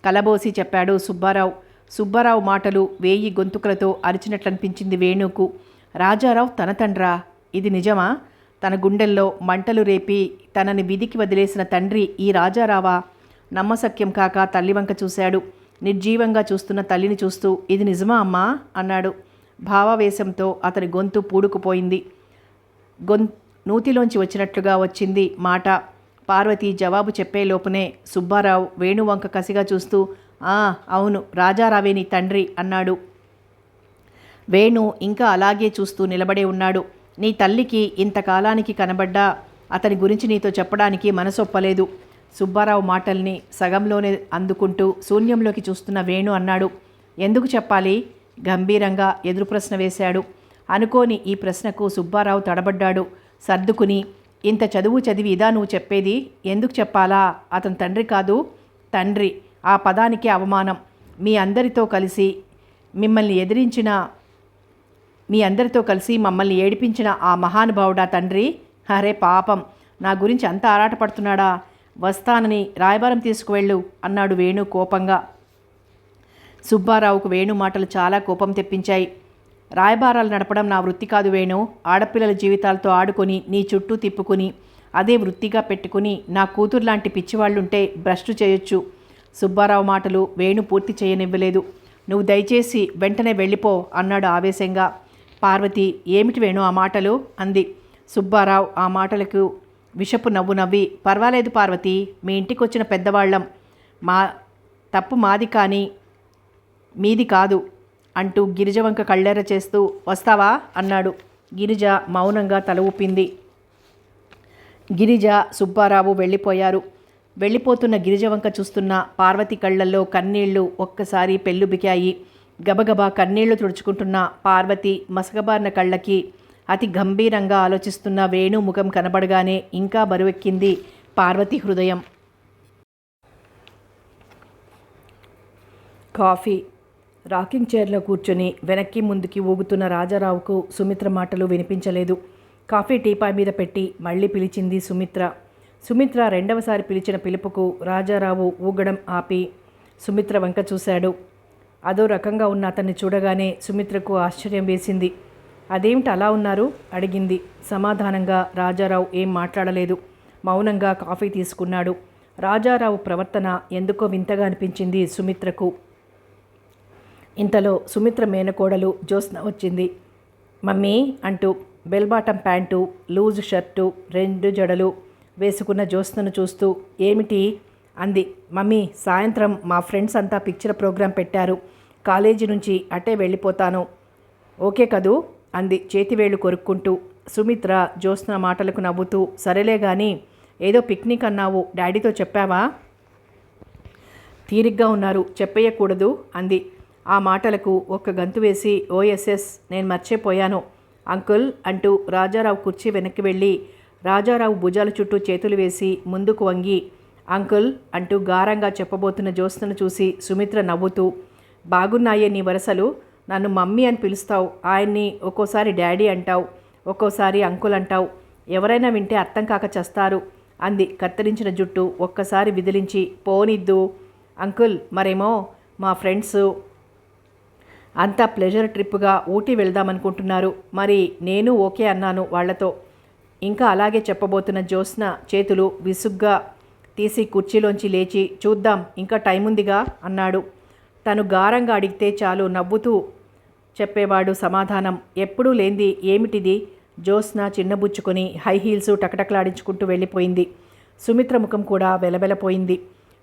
కలబోసి చెప్పాడు సుబ్బారావు. సుబ్బారావు మాటలు 1000 గొంతుకలతో అరిచినట్లనిపించింది వేణుకు. రాజారావు తన తండ్రా? ఇది నిజమా? తన గుండెల్లో మంటలు రేపి తనని విధికి వదిలేసిన తండ్రి ఈ రాజారావా? నమ్మశక్యం కాక తల్లివంక చూశాడు. నిర్జీవంగా చూస్తున్న తల్లిని చూస్తూ ఇది నిజమా అమ్మా అన్నాడు. భావావేశంతో అతని గొంతు పూడుకుపోయింది. నూతిలోంచి వచ్చినట్లుగా వచ్చింది మాట. పార్వతి జవాబు చెప్పేలోపునే సుబ్బారావు వేణువంక కసిగా చూస్తూ అవును, రాజారావే నీ తండ్రి అన్నాడు. వేణు ఇంకా అలాగే చూస్తూ నిలబడే ఉన్నాడు. నీ తల్లికి ఇంతకాలానికి కనబడ్డా అతని గురించి నీతో చెప్పడానికి మనసొప్పలేదు. సుబ్బారావు మాటల్ని సగంలోనే అందుకుంటూ శూన్యంలోకి చూస్తున్న వేణు అన్నాడు. ఎందుకు చెప్పాలి? గంభీరంగా ఎదురు ప్రశ్న వేశాడు. అనుకోని ఈ ప్రశ్నకు సుబ్బారావు తడబడ్డాడు. సర్దుకుని, ఇంత చదువు చదివి ఇదా నువ్వు చెప్పేది? ఎందుకు చెప్పాలా? అతని తండ్రి కాదు. తండ్రి ఆ పదానికే అవమానం. మీ అందరితో కలిసి మమ్మల్ని ఏడిపించిన ఆ మహానుభావుడా తండ్రి? అరే పాపం, నా గురించి అంత ఆరాటపడుతున్నాడా? వస్తానని రాయబారం తీసుకువెళ్ళు అన్నాడు వేణు కోపంగా. సుబ్బారావుకు వేణు మాటలు చాలా కోపం తెప్పించాయి. రాయబారాలు నడపడం నా వృత్తి కాదు వేణు. ఆడపిల్లల జీవితాలతో ఆడుకొని నీ చుట్టూ తిప్పుకుని అదే వృత్తిగా పెట్టుకుని నా కూతురు లాంటి పిచ్చివాళ్లుంటే భ్రష్టు చేయొచ్చు. సుబ్బారావు మాటలు వేణు పూర్తి చేయనివ్వలేదు. నువ్వు దయచేసి వెంటనే వెళ్ళిపో అన్నాడు ఆవేశంగా. పార్వతి ఏమిటి వేణు ఆ మాటలు అంది. సుబ్బారావు ఆ మాటలకు విషపు నవ్వు నవ్వి, పర్వాలేదు పార్వతి, మీ ఇంటికి వచ్చిన పెద్దవాళ్ళం, తప్పు మాది కానీ మీది కాదు అంటూ గిరిజ వంక కళ్ళెర్ర చేస్తూ వస్తావా అన్నాడు. గిరిజ మౌనంగా తల ఊపింది. గిరిజ సుబ్బారావు వెళ్ళిపోయారు. వెళ్ళిపోతున్న గిరిజ వంక చూస్తున్న పార్వతి కళ్ళల్లో కన్నీళ్లు ఒక్కసారి పెళ్ళుబికాయి. గబగబా కన్నీళ్లు తుడుచుకుంటున్న పార్వతి మసకబారిన కళ్ళకి అతి గంభీరంగా ఆలోచిస్తున్న వేణు ముఖం కనబడగానే ఇంకా బరువెక్కింది పార్వతి హృదయం. కాఫీ. రాకింగ్ చైర్లో కూర్చొని వెనక్కి ముందుకి ఊగుతున్న రాజారావుకు సుమిత్ర మాటలు వినిపించలేదు. కాఫీ టీపాయ్ మీద పెట్టి మళ్ళీ పిలిచింది సుమిత్ర. సుమిత్ర రెండవసారి పిలిచిన పిలుపుకు రాజారావు ఊగడం ఆపి సుమిత్ర వంక చూశాడు. అదో రకంగా ఉన్న అతన్ని చూడగానే సుమిత్రకు ఆశ్చర్యం వేసింది. అదేమిటి అలా ఉన్నారు అడిగింది. సమాధానంగా రాజారావు ఏం మాట్లాడలేదు. మౌనంగా కాఫీ తీసుకున్నాడు. రాజారావు ప్రవర్తన ఎందుకో వింతగా అనిపించింది సుమిత్రకు. ఇంతలో సుమిత్ర మేనకోడలు జ్యోత్స్న వచ్చింది. మమ్మీ అంటూ బెల్బాటం ప్యాంటు, లూజ్ షర్టు, 2 జడలు వేసుకున్న జ్యోత్స్నను చూస్తూ ఏమిటి అంది. మమ్మీ, సాయంత్రం మా ఫ్రెండ్స్ అంతా పిక్చర్ ప్రోగ్రాం పెట్టారు. కాలేజీ నుంచి అటే వెళ్ళిపోతాను. ఓకే కదూ అంది చేతివేళ్లు కొరుక్కుంటూ. సుమిత్ర జ్యోత్స్న మాటలకు నవ్వుతూ సరేలే గాని ఏదో పిక్నిక్ అన్నావు, డాడీతో చెప్పావా? తీరిగ్గా ఉన్నారు, చెప్పేయకూడదు అంది. ఆ మాటలకు ఒక్క గంతు వేసి ఓఎస్ఎస్ నేను మర్చిపోయాను అంకుల్ అంటూ రాజారావు కుర్చీ వెనక్కి వెళ్ళి రాజారావు భుజాల చుట్టూ చేతులు వేసి ముందుకు వంగి అంకుల్ అంటూ గారంగా చెప్పబోతున్న జ్యోత్స్నను చూసి సుమిత్ర నవ్వుతూ, బాగున్నాయే నీ వరసలు, నన్ను మమ్మీ అని పిలుస్తావు, ఆయన్ని ఒక్కోసారి డాడీ అంటావు, ఒక్కోసారి అంకుల్ అంటావు, ఎవరైనా వింటే అర్థం కాక చస్తారు అంది కత్తిరించిన జుట్టు ఒక్కసారి విదిలించి. పోనిద్దు అంకుల్, మరేమో మా ఫ్రెండ్స్ అంతా ప్లెజర్ ట్రిప్గా ఊటీ వెళ్దామనుకుంటున్నారు, మరి నేను ఓకే అన్నాను వాళ్లతో. ఇంకా అలాగే చెప్పబోతున్న జ్యోత్స్న చేతులు విసుగ్గా తీసి కుర్చీలోంచి లేచి చూద్దాం ఇంకా టైం ఉందిగా అన్నాడు. తను గారంగా అడిగితే చాలు నవ్వుతూ చెప్పేవాడు సమాధానం. ఎప్పుడూ లేంది ఏమిటిది? జ్యోత్స్న చిన్నబుచ్చుకొని హై హీల్స్ టకటకలాడించుకుంటూ వెళ్ళిపోయింది. సుమిత్ర ముఖం కూడా వెలవెలపోయింది.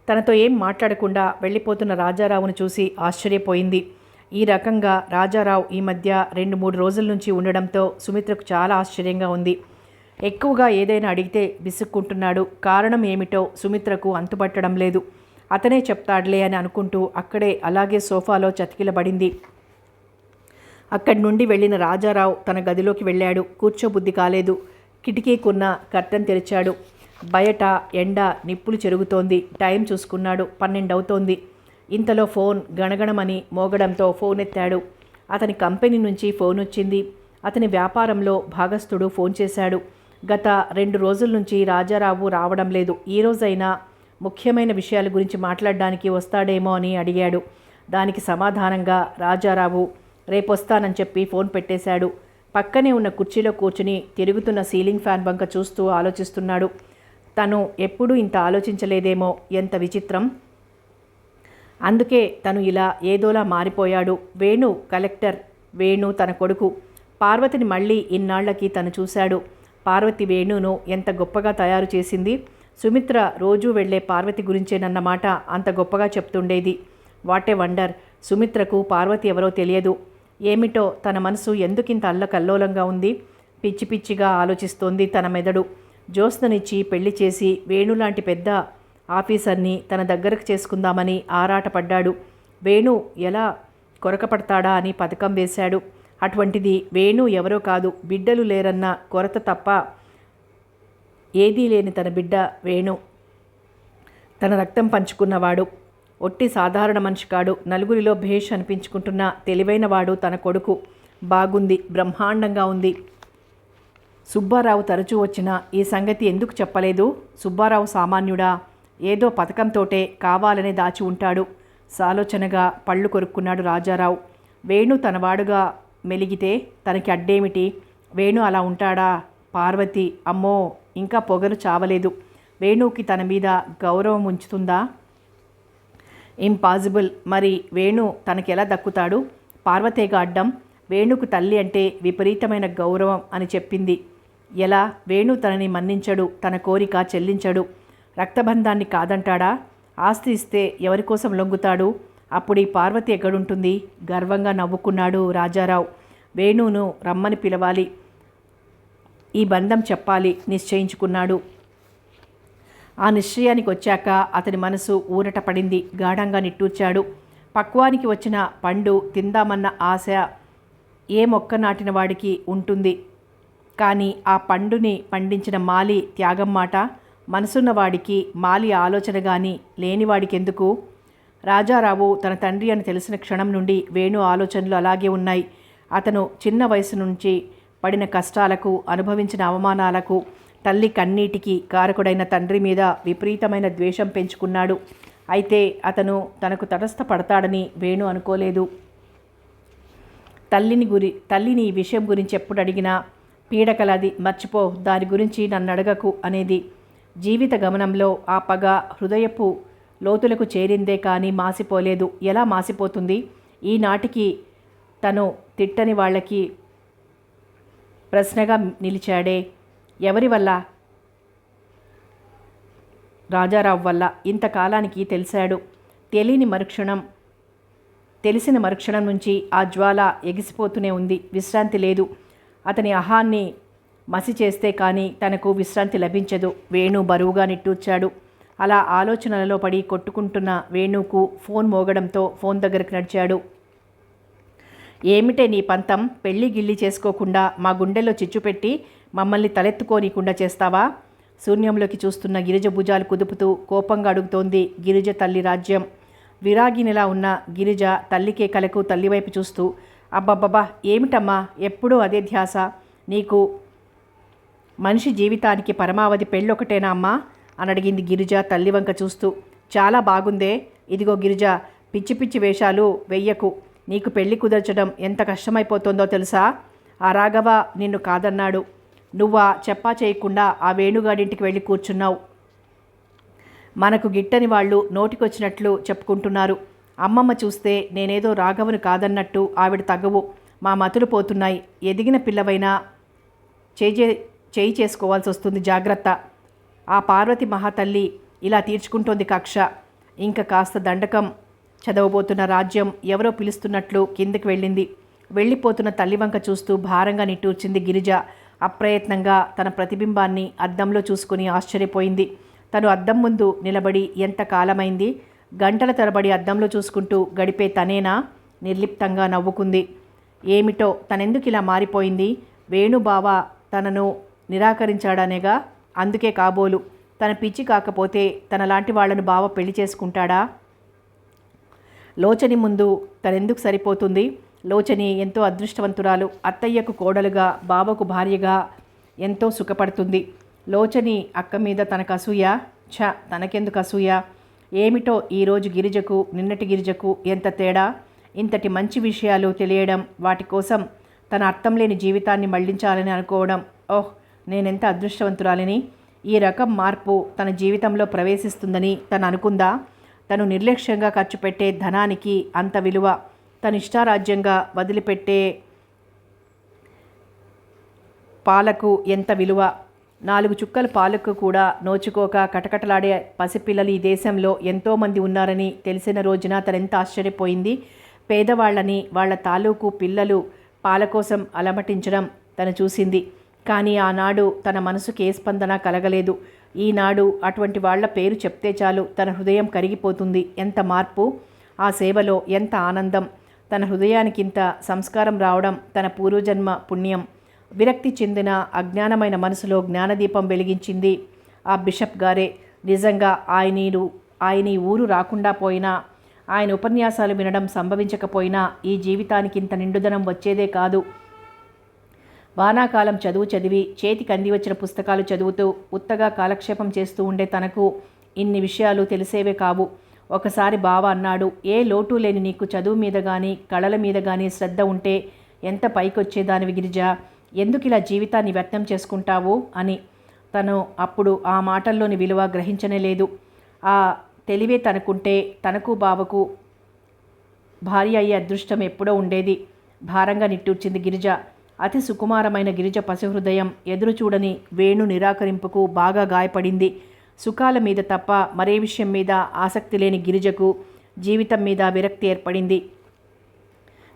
తనతో ఏం మాట్లాడకుండా వెళ్ళిపోతున్న రాజారావును చూసి ఆశ్చర్యపోయింది. ఈ రకంగా రాజారావు ఈ మధ్య 2-3 రోజుల నుంచి ఉండడంతో సుమిత్రకు చాలా ఆశ్చర్యంగా ఉంది. ఎక్కువగా ఏదైనా అడిగితే విసుక్కుంటున్నాడు. కారణం ఏమిటో సుమిత్రకు అంతుపట్టడం లేదు. అతనే చెప్తాడులే అని అనుకుంటూ అక్కడే అలాగే సోఫాలో చతికిలబడింది. అక్కడి నుండి వెళ్ళిన రాజారావు తన గదిలోకి వెళ్ళాడు. కూర్చోబుద్ధి కాలేదు. కిటికీకున్న కర్టెన్ తెరిచాడు. బయట ఎండ నిప్పులు చెరుగుతోంది. టైం చూసుకున్నాడు. 12 అవుతోంది. ఇంతలో ఫోన్ గణగణమని మోగడంతో ఫోన్ ఎత్తాడు. అతని కంపెనీ నుంచి ఫోన్ వచ్చింది. అతని వ్యాపారంలో భాగస్థుడు ఫోన్ చేశాడు. గత 2 రోజుల నుంచి రాజారావు రావడం లేదు. ఈ రోజైనా ముఖ్యమైన విషయాల గురించి మాట్లాడడానికి వస్తాడేమో అని అడిగాడు. దానికి సమాధానంగా రాజారావు రేపొస్తానని చెప్పి ఫోన్ పెట్టేశాడు. పక్కనే ఉన్న కుర్చీలో కూర్చుని తిరుగుతున్న సీలింగ్ ఫ్యాన్ వంక చూస్తూ ఆలోచిస్తున్నాడు. తను ఎప్పుడూ ఇంత ఆలోచించలేదేమో, ఎంత విచిత్రం. అందుకే తను ఇలా ఏదోలా మారిపోయాడు. వేణు కలెక్టర్, వేణు తన కొడుకు. పార్వతిని మళ్ళీ ఇన్నాళ్లకి తను చూశాడు. పార్వతి వేణును ఎంత గొప్పగా తయారు చేసింది. సుమిత్ర రోజూ వెళ్లే పార్వతి గురించేనన్నమాట అంత గొప్పగా చెప్తుండేది. వాటే వండర్, సుమిత్రకు పార్వతి ఎవరో తెలియదు. ఏమిటో తన మనసు ఎందుకింత అల్లకల్లోలంగా ఉంది. పిచ్చి పిచ్చిగా ఆలోచిస్తోంది తన మెదడు. జ్యోత్స్ననిచ్చి పెళ్లి చేసి వేణులాంటి పెద్ద ఆఫీసర్ని తన దగ్గరకు చేసుకుందామని ఆరాటపడ్డాడు. వేణు ఎలా కొరకపడతాడా అని పథకం వేశాడు. అటువంటిది వేణు ఎవరో కాదు, బిడ్డలు లేరన్న కొరత తప్ప ఏదీ లేని తన బిడ్డ వేణు. తన రక్తం పంచుకున్నవాడు. ఒట్టి సాధారణ మనిషి కాడు. నలుగురిలో భేష్ అనిపించుకుంటున్న తెలివైనవాడు తన కొడుకు. బాగుంది, బ్రహ్మాండంగా ఉంది. సుబ్బారావు తరచూ వచ్చిన ఈ సంగతి ఎందుకు చెప్పలేదు? సుబ్బారావు సామాన్యుడా? ఏదో పథకంతోటే కావాలనే దాచి ఉంటాడు. సాలోచనగా పళ్ళు కొరుక్కున్నాడు రాజారావు. వేణు తనవాడుగా మెలిగితే తనకి అడ్డేమిటి? వేణు అలా ఉంటాడా? పార్వతి అమ్మో, ఇంకా పొగరు చావలేదు. వేణుకి తన మీద గౌరవం ఉంచుతుందా? ఇంపాసిబుల్. మరి వేణు తనకెలా దక్కుతాడు? పార్వతేగా అడ్డం. వేణుకు తల్లి అంటే విపరీతమైన గౌరవం అని చెప్పింది. ఎలా? వేణు తనని మన్నించడు, తన కోరిక చెల్లించడు. రక్తబంధాన్ని కాదంటాడా? ఆస్తి ఇస్తే ఎవరి కోసం లొంగుతాడు? అప్పుడు ఈ పార్వతి ఎక్కడుంటుంది? గర్వంగా నవ్వుకున్నాడు రాజారావు. వేణును రమ్మని పిలవాలి, ఈ బంధం చెప్పాలి నిశ్చయించుకున్నాడు. ఆ నిశ్చయానికి వచ్చాక అతని మనసు ఊరట పడింది. గాఢంగా నిట్టూర్చాడు. పక్వానికి వచ్చిన పండు తిందామన్న ఆశ ఏ మొక్క నాటిన వాడికి ఉంటుంది. కానీ ఆ పండుని పండించిన మాలి త్యాగం మాట మనసున్నవాడికి మాలి ఆలోచన కానీ లేనివాడికెందుకు? రాజారావు తన తండ్రి అని తెలిసిన క్షణం నుండి వేణు ఆలోచనలు అలాగే ఉన్నాయి. అతను చిన్న వయసు నుంచి పడిన కష్టాలకు, అనుభవించిన అవమానాలకు, తల్లి కన్నీటికి కారకుడైన తండ్రి మీద విపరీతమైన ద్వేషం పెంచుకున్నాడు. అయితే అతను తనకు తటస్థపడతాడని వేణు అనుకోలేదు. తల్లిని ఈ విషయం గురించి ఎప్పుడు అడిగినా పీడకలది, మర్చిపో, దాని గురించి నన్ను అడగకు అనేది. జీవిత గమనంలో ఆ పగ హృదయపు లోతులకు చేరిందే కానీ మాసిపోలేదు. ఎలా మాసిపోతుంది? ఈనాటికి తను తిట్టని వాళ్ళకి ప్రశ్నగా నిలిచాడే. ఎవరి వల్ల? రాజారావు వల్ల. ఇంతకాలానికి తెలిసాడు. తెలిసిన మరుక్షణం నుంచి ఆ జ్వాల ఎగిసిపోతూనే ఉంది. విశ్రాంతి లేదు. అతని అహాన్ని మసి చేస్తే కానీ తనకు విశ్రాంతి లభించదు. వేణు బరువుగా నిట్టూర్చాడు. అలా ఆలోచనలలో పడి కొట్టుకుంటున్న వేణుకు ఫోన్ మోగడంతో ఫోన్ దగ్గరకు నడిచాడు. ఏమిటే నీ పంతం? పెళ్ళి గిల్లి చేసుకోకుండా మా గుండెల్లో చిచ్చు పెట్టి మమ్మల్ని తలెత్తుకోనీకుండా చేస్తావా? శూన్యంలోకి చూస్తున్న గిరిజ భుజాలు కుదుపుతూ కోపంగా అడుగుతోంది గిరిజ తల్లి రాజ్యం. విరాగినిలా ఉన్న గిరిజ తల్లి కేకలకు తల్లివైపు చూస్తూ, అబ్బబ్బబ్బా, ఏమిటమ్మా ఎప్పుడూ అదే ధ్యాస నీకు? మనిషి జీవితానికి పరమావధి పెళ్ళొకటేనా అమ్మా అని అడిగింది గిరిజ తల్లి వంక చూస్తూ. చాలా బాగుందే. ఇదిగో గిరిజ, పిచ్చి పిచ్చి వేషాలు వెయ్యకు. నీకు పెళ్లి కుదర్చడం ఎంత కష్టమైపోతుందో తెలుసా? ఆ రాఘవ నిన్ను కాదన్నాడు. నువ్వా చెప్పా చేయకుండా ఆ వేణుగాడింటికి వెళ్ళి కూర్చున్నావు. మనకు గిట్టని వాళ్ళు నోటికొచ్చినట్లు చెప్పుకుంటున్నారు. అమ్మమ్మ చూస్తే నేనేదో రాఘవను కాదన్నట్టు ఆవిడ తగవు. మా మతులు పోతున్నాయి. ఎదిగిన పిల్లవైనా చేయి చేసుకోవాల్సి వస్తుంది. జాగ్రత్త. ఆ పార్వతి మహాతల్లి ఇలా తీర్చుకుంటోంది కక్ష. ఇంక కాస్త దండకం చదవబోతున్న రాజ్యం ఎవరో పిలుస్తున్నట్లు కిందకి వెళ్ళింది. వెళ్ళిపోతున్న తల్లి వంక చూస్తూ భారంగా నిట్టూర్చింది గిరిజ. అప్రయత్నంగా తన ప్రతిబింబాన్ని అద్దంలో చూసుకుని ఆశ్చర్యపోయింది. తను అద్దం ముందు నిలబడి ఎంత కాలమైంది? గంటల తరబడి అద్దంలో చూసుకుంటూ గడిపే తనేనా? నిర్లిప్తంగా నవ్వుకుంది. ఏమిటో తనెందుకు ఇలా మారిపోయింది? వేణుబావ తనను నిరాకరించాడనేగా. అందుకే కాబోలు. తన పిచ్చి కాకపోతే తనలాంటి వాళ్లను బావ పెళ్లి చేసుకుంటాడా? లోచని ముందు తనెందుకు సరిపోతుంది? లోచని ఎంతో అదృష్టవంతురాలు. అత్తయ్యకు కోడలుగా, బావకు భార్యగా ఎంతో సుఖపడుతుంది. లోచని అక్క మీద తనకు అసూయ? తనకెందుకు అసూయ? ఏమిటో ఈరోజు గిరిజకు నిన్నటి గిరిజకు ఎంత తేడా! ఇంతటి మంచి విషయాలు తెలియడం, వాటి కోసం తన అర్థం లేని జీవితాన్ని మళ్లించాలని అనుకోవడం. ఓహ్, నేనెంత అదృష్టవంతురాలిని! ఈ రకం మార్పు తన జీవితంలో ప్రవేశిస్తుందని తను అనుకుందా? తను నిర్లక్ష్యంగా ఖర్చు పెట్టే ధనానికి అంత విలువ, తను ఇష్టారాజ్యంగా వదిలిపెట్టే పాలకు ఎంత విలువ! 4 చుక్కల పాలకు కూడా నోచుకోక కటకటలాడే పసిపిల్లలు ఈ దేశంలో ఎంతోమంది ఉన్నారని తెలిసిన రోజున తనెంత ఆశ్చర్యపోయింది. పేదవాళ్ళని, వాళ్ల తాలూకు పిల్లలు పాల కోసం అలమటించడం తను చూసింది. కానీ ఆనాడు తన మనసుకి ఏ స్పందన కలగలేదు. ఈనాడు అటువంటి వాళ్ల పేరు చెప్తే చాలు తన హృదయం కరిగిపోతుంది. ఎంత మార్పు! ఆ సేవలో ఎంత ఆనందం! తన హృదయానికింత సంస్కారం రావడం తన పూర్వజన్మ పుణ్యం. విరక్తి చెందిన అజ్ఞానమైన మనసులో జ్ఞానదీపం వెలిగించింది ఆ బిషప్ గారే. నిజంగా ఆయన ఈ ఊరు రాకుండా పోయినా, ఆయన ఉపన్యాసాలు వినడం సంభవించకపోయినా ఈ జీవితానికి ఇంత నిండుదనం వచ్చేదే కాదు. వానాకాలం చదువు చదివి చేతికి అంది వచ్చిన పుస్తకాలు చదువుతూ ఉత్తగా కాలక్షేపం చేస్తూ ఉండే తనకు ఇన్ని విషయాలు తెలిసేవే కావు. ఒకసారి బావ అన్నాడు, ఏ లోటు లేని నీకు చదువు మీద కానీ కళల మీద కానీ శ్రద్ధ ఉంటే ఎంత పైకొచ్చేదానివి గిరిజ, ఎందుకు ఇలా జీవితాన్ని వ్యర్థం చేసుకుంటావు అని. తను అప్పుడు ఆ మాటల్లోని విలువ గ్రహించనే లేదు. ఆ తెలివే తనకుంటే తనకు బావకు భార్య అయ్యే అదృష్టం ఎప్పుడో ఉండేది. భారంగా నిట్టూర్చింది గిరిజ. అతి సుకుమారమైన గిరిజ పసిహృదయం ఎదురు చూడని వేణు నిరాకరింపుకు బాగా గాయపడింది. సుఖాల మీద తప్ప మరే విషయం మీద ఆసక్తి లేని గిరిజకు జీవితం మీద విరక్తి ఏర్పడింది.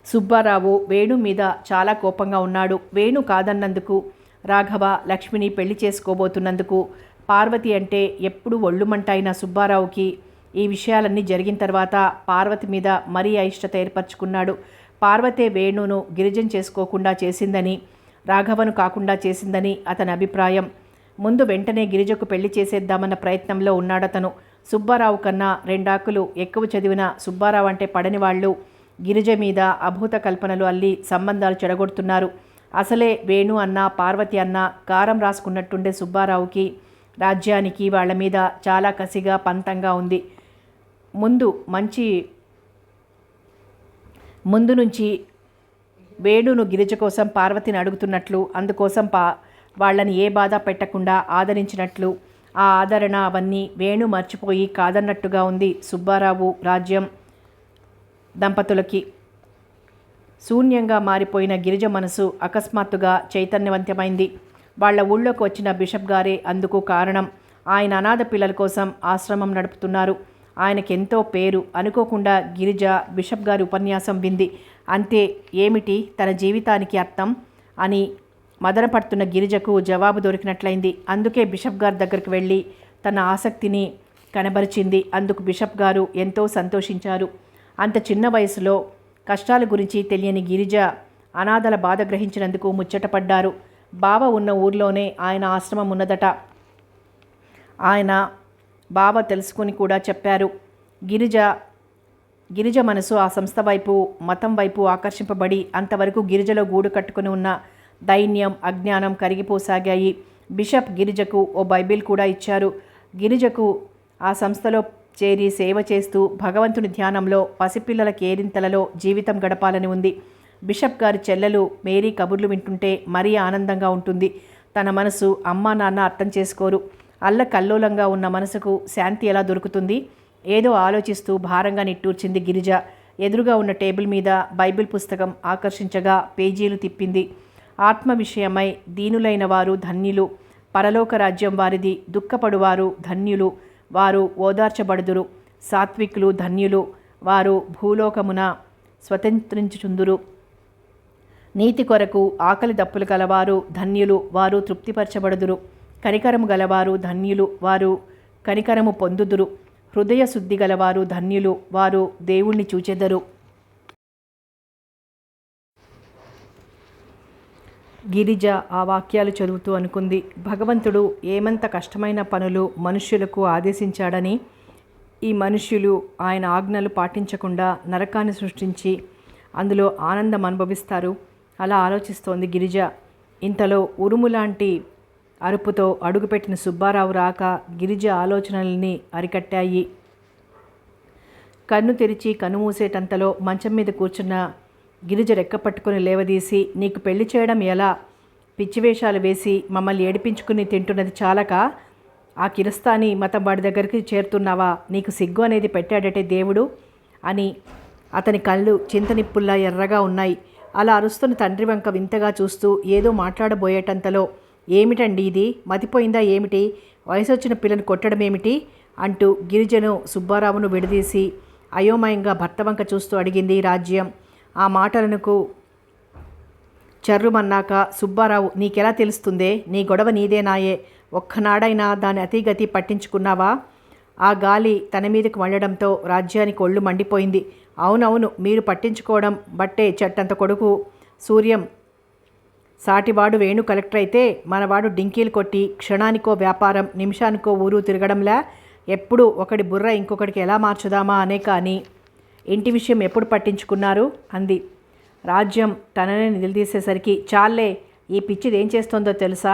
సుబ్బారావు వేణు మీద చాలా కోపంగా ఉన్నాడు. వేణు కాదన్నందుకు, రాఘవ లక్ష్మిని పెళ్లి చేసుకోబోతున్నందుకు, పార్వతి అంటే ఎప్పుడు ఒళ్ళుమంటైన సుబ్బారావుకి ఈ విషయాలన్నీ జరిగిన తర్వాత పార్వతి మీద మరీ అయిష్టత ఏర్పరచుకున్నాడు. పార్వతే వేణును గిరిజం చేసుకోకుండా చేసిందని, రాఘవను కాకుండా చేసిందని అతని అభిప్రాయం. ముందు వెంటనే గిరిజకు పెళ్లి చేసేద్దామన్న ప్రయత్నంలో ఉన్నాడతను. సుబ్బారావు కన్నా 2 ఆకులు ఎక్కువ చదివిన సుబ్బారావు అంటే పడని వాళ్ళు గిరిజ మీద అభూత కల్పనలు అల్లి సంబంధాలు చెడగొడుతున్నారు. అసలే వేణు అన్న పార్వతి అన్న కారం రాసుకున్నట్టుండే సుబ్బారావుకి రాజ్యానికి వాళ్ల మీద చాలా కసిగా పంతంగా ఉంది. ముందు నుంచి వేణును గిరిజ కోసం పార్వతిని అడుగుతున్నట్లు, అందుకోసం వాళ్ళని ఏ బాధ పెట్టకుండా ఆదరించినట్లు, ఆ ఆదరణ అవన్నీ వేణు మర్చిపోయి కాదన్నట్టుగా ఉంది సుబ్బారావు రాజ్యం దంపతులకి. శూన్యంగా మారిపోయిన గిరిజ మనసు అకస్మాత్తుగా చైతన్యవంతమైంది. వాళ్ల ఊళ్ళోకి వచ్చిన బిషప్ గారే అందుకు కారణం. ఆయన అనాథ పిల్లల కోసం ఆశ్రమం నడుపుతున్నారు. ఆయనకెంతో పేరు. అనుకోకుండా గిరిజ బిషప్ గారి ఉపన్యాసం వింది. అంతే, ఏమిటి తన జీవితానికి అర్థం అని మదనపడుతున్న గిరిజకు జవాబు దొరికినట్లయింది. అందుకే బిషప్ గారి దగ్గరికి వెళ్ళి తన ఆసక్తిని కనబరిచింది. అందుకు బిషప్ గారు ఎంతో సంతోషించారు. అంత చిన్న వయసులో కష్టాల గురించి తెలియని గిరిజ అనాథల బాధ గ్రహించినందుకు ముచ్చటపడ్డారు. బావ ఉన్న ఊర్లోనే ఆయన ఆశ్రమం ఉన్నదట. ఆయన బావ తెలుసుకుని కూడా చెప్పారు. గిరిజ మనసు ఆ సంస్థ వైపు, మతం వైపు ఆకర్షింపబడి అంతవరకు గిరిజలో గూడు కట్టుకుని ఉన్న దైన్యం, అజ్ఞానం కరిగిపోసాగాయి. బిషప్ గిరిజకు ఓ బైబిల్ కూడా ఇచ్చారు. గిరిజకు ఆ సంస్థలో చేరి సేవ చేస్తూ భగవంతుని ధ్యానంలో, పసిపిల్లల కేరింతలలో జీవితం గడపాలని ఉంది. బిషప్ గారి చెల్లెలు మేరీ కబుర్లు వింటుంటే మరీ ఆనందంగా ఉంటుంది. తన మనసు అమ్మా నాన్న అర్థం చేసుకోరు. అల్లకల్లోలంగా ఉన్న మనసుకు శాంతి ఎలా దొరుకుతుంది? ఏదో ఆలోచిస్తూ భారంగా నిట్టూర్చింది గిరిజ. ఎదురుగా ఉన్న టేబుల్ మీద బైబిల్ పుస్తకం ఆకర్షించగా పేజీలు తిప్పింది. ఆత్మ విషయమై దీనులైన వారు ధన్యులు, పరలోక రాజ్యం వారిది. దుఃఖపడువారు ధన్యులు, వారు ఓదార్చబడుదురు. సాత్వికులు ధన్యులు, వారు భూలోకమున స్వతంత్రించుచుందురు. నీతి కొరకు ఆకలి దప్పులు గలవారు ధన్యులు, వారు తృప్తిపరచబడుదురు. కనికరము గలవారు ధన్యులు, వారు కనికరము పొందుదురు. హృదయ శుద్ధి గలవారు ధన్యులు, వారు దేవుణ్ణి చూచెదరు. గిరిజ ఆ వాక్యాలు చదువుతూ అనుకుంది, భగవంతుడు ఏమంత కష్టమైన పనులు మనుష్యులకు ఆదేశించాడని. ఈ మనుష్యులు ఆయన ఆజ్ఞలు పాటించకుండా నరకాన్ని సృష్టించి అందులో ఆనందం అనుభవిస్తారు. అలా ఆలోచిస్తోంది గిరిజ. ఇంతలో ఉరుములాంటి అరుపుతో అడుగుపెట్టిన సుబ్బారావు రాక గిరిజ ఆలోచనల్ని అరికట్టాయి. కన్ను తెరిచి కన్నుమూసేటంతలో మంచం మీద కూర్చున్న గిరిజ రెక్క పట్టుకుని లేవదీసి, నీకు పెళ్లి చేయడం ఎలా? పిచ్చివేషాలు వేసి మమ్మల్ని ఏడిపించుకుని తింటున్నది చాలక ఆ కిరస్తాని మతం వాడి దగ్గరికి చేరుతున్నావా? నీకు సిగ్గు అనేది పెట్టాడటే దేవుడు అని అతని కళ్ళు చింతనిప్పుల్లా ఎర్రగా ఉన్నాయి. అలా అరుస్తున్న తండ్రి వంక వింతగా చూస్తూ ఏదో మాట్లాడబోయేటంతలో, ఏమిటండి ఇది? మతిపోయిందా ఏమిటి? వయసొచ్చిన పిల్లని కొట్టడం ఏమిటి? అంటూ గిరిజను సుబ్బారావును విడదీసి అయోమయంగా భర్త వంక చూస్తూ అడిగింది రాజ్యం. ఆ మాటలకు చర్రుమన్నాక సుబ్బారావు, నీకెలా తెలుస్తుందే? నీ గొడవ నీదేనాయే. ఒక్కనాడైనా దాని అతిగతి పట్టించుకున్నావా? ఆ గాలి తన మీదకు వండడంతో రాజ్యానికి ఒళ్ళు మండిపోయింది. అవునవును, మీరు పట్టించుకోవడం బట్టే చెట్టంత కొడుకు సూర్యం సాటివాడు వేణు కలెక్టర్ అయితే మనవాడు డింకీలు కొట్టి క్షణానికో వ్యాపారం నిమిషానికో ఊరు తిరగడంలా ఎప్పుడు ఒకటి బుర్ర ఇంకొకటికి ఎలా మార్చుదామా అనే కానీ ఇంటి విషయం ఎప్పుడు పట్టించుకున్నారు అంది. రాజ్యం తననే నిలదీసేసరికి, చాలే, ఈ పిచ్చిది ఏం చేస్తోందో తెలుసా?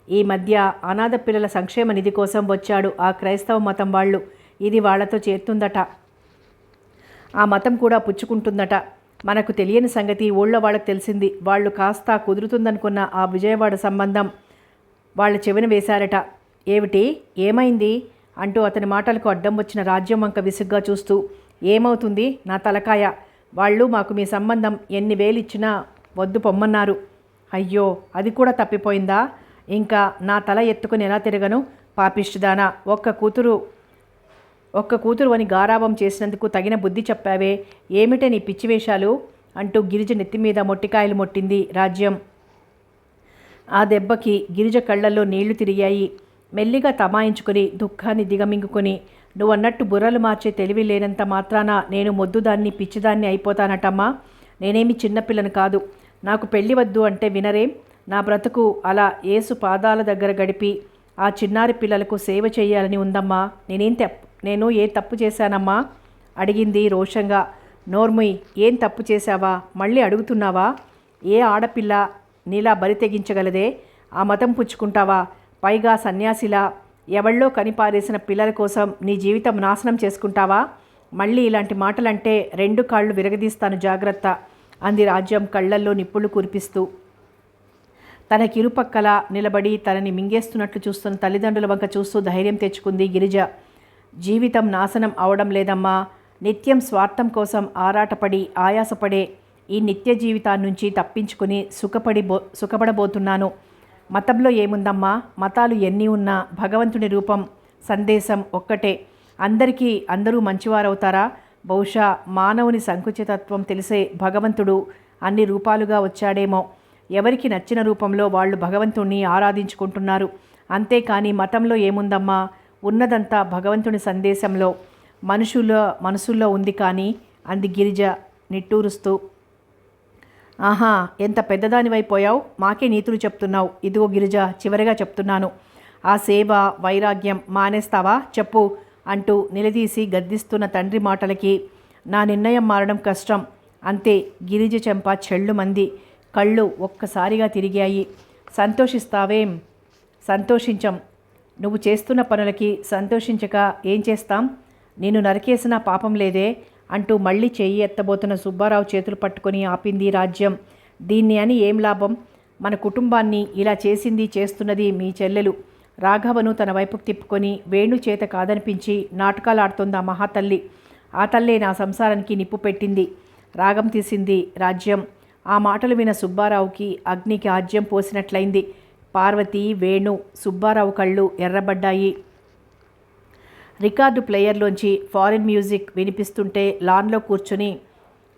ఈ మధ్య అనాథ పిల్లల సంక్షేమ నిధి కోసం వచ్చాడు ఆ క్రైస్తవ మతం వాళ్ళు. ఇది వాళ్లతో చేరుతుందట. ఆ మతం కూడా పుచ్చుకుంటుందట. మనకు తెలియని సంగతి ఊళ్ళో వాళ్ళకి తెలిసింది. వాళ్ళు కాస్త కుదురుతుందనుకున్న ఆ విజయవాడ సంబంధం వాళ్ళ చెవిన వేశారట. ఏమిటి? ఏమైంది? అంటూ అతని మాటలకు అడ్డం వచ్చిన రాజ్యం వంక విసుగ్గా చూస్తూ, ఏమవుతుంది నా తలకాయ? వాళ్ళు మాకు మీ సంబంధం ఎన్ని వేలు ఇచ్చినా వద్దు పొమ్మన్నారు. అయ్యో, అది కూడా తప్పిపోయిందా? ఇంకా నా తల ఎత్తుకుని ఎలా తిరగను? పాపిష్టిదానా, ఒక్క కూతురు అని గారాబం చేసినందుకు తగిన బుద్ధి చెప్పావే. ఏమిటే నీ పిచ్చివేషాలు? అంటూ గిరిజ నెత్తిమీద మొట్టికాయలు మొట్టింది రాజ్యం. ఆ దెబ్బకి గిరిజ కళ్ళల్లో నీళ్లు తిరిగాయి. మెల్లిగా తమాయించుకుని దుఃఖాన్ని దిగమింగుకొని, నువ్వన్నట్టు బుర్రలు మార్చే తెలివి లేనంత మాత్రాన నేను మొద్దుదాన్ని పిచ్చిదాన్ని అయిపోతానటమ్మా. నేనేమి చిన్నపిల్లను కాదు. నాకు పెళ్ళి వద్దు అంటే వినరేం? నా బ్రతుకు అలా యేసు పాదాల దగ్గర గడిపి ఆ చిన్నారి పిల్లలకు సేవ చేయాలని ఉందమ్మా. నేను ఏ తప్పు చేశానమ్మా? అడిగింది రోషంగా. నోర్ముయ్, ఏం తప్పు చేశావా? మళ్ళీ అడుగుతున్నావా? ఏ ఆడపిల్ల నీలా బరి తెగించగలదే? ఆ మతం పుచ్చుకుంటావా? పైగా సన్యాసిలా ఎవళ్ళో కనిపారేసిన పిల్లల కోసం నీ జీవితం నాశనం చేసుకుంటావా? మళ్ళీ ఇలాంటి మాటలంటే 2 కాళ్ళు విరగదీస్తాను, జాగ్రత్త అంది రాజ్యం కళ్ళల్లో నిప్పులు కురిపిస్తూ. తనకిరుపక్కల నిలబడి తనని మింగేస్తున్నట్లు చూస్తున్న తల్లిదండ్రుల వంక చూస్తూ ధైర్యం తెచ్చుకుంది గిరిజ. జీవితం నాశనం అవడం లేదమ్మా. నిత్యం స్వార్థం కోసం ఆరాటపడి ఆయాసపడే ఈ నిత్య జీవితాన్నించి తప్పించుకుని సుఖపడబోతున్నాను. మతంలో ఏముందమ్మా? మతాలు ఎన్ని ఉన్నా భగవంతుని రూపం సందేశం ఒక్కటే. అందరూ మంచివారవుతారా? బహుశా మానవుని సంకుచితత్వం తెలిసే భగవంతుడు అన్ని రూపాలుగా వచ్చాడేమో. ఎవరికి నచ్చిన రూపంలో వాళ్ళు భగవంతుణ్ణి ఆరాధించుకుంటున్నారు. అంతేకాని మతంలో ఏముందమ్మా? ఉన్నదంతా భగవంతుని సందేశంలో మనసుల్లో ఉంది కానీ అంది గిరిజ నిట్టూరుస్తూ. ఆహా, ఎంత పెద్దదానివైపోయావు. మాకే నీతులు చెప్తున్నావు. ఇదిగో గిరిజ, చివరిగా చెప్తున్నాను. ఆ సేవ వైరాగ్యం మానేస్తావా చెప్పు అంటూ నిలదీసి గద్దిస్తున్న తండ్రి మాటలకి నా నిర్ణయం మారడం కష్టం. అంతే. గిరిజ చెంప చెళ్ళుమంది. కళ్ళు ఒక్కసారిగా తిరిగాయి. సంతోషిస్తావేం? సంతోషించం. నువ్వు చేస్తున్న పనులకి సంతోషించక ఏం చేస్తాం? నిన్ను నరికేసిన పాపం లేదే అంటూ మళ్ళీ చెయ్యి ఎత్తబోతున్న సుబ్బారావు చేతులు పట్టుకొని ఆపింది రాజ్యం. దీన్ని అని ఏం లాభం? మన కుటుంబాన్ని ఇలా చేస్తున్నది మీ చెల్లెలు. రాఘవను తన వైపుకు తిప్పుకొని వేణు చేత కాదనిపించి నాటకాలు ఆడుతోంది ఆ మహాతల్లి. ఆ తల్లే నా సంసారానికి నిప్పు పెట్టింది, రాగం తీసింది రాజ్యం. ఆ మాటలు విన సుబ్బారావుకి అగ్నికి ఆజ్యం పోసినట్లయింది. పార్వతి, వేణు, సుబ్బారావు కళ్ళు ఎర్రబడ్డాయి. రికార్డు ప్లేయర్లోంచి ఫారిన్ మ్యూజిక్ వినిపిస్తుంటే లాన్లో కూర్చొని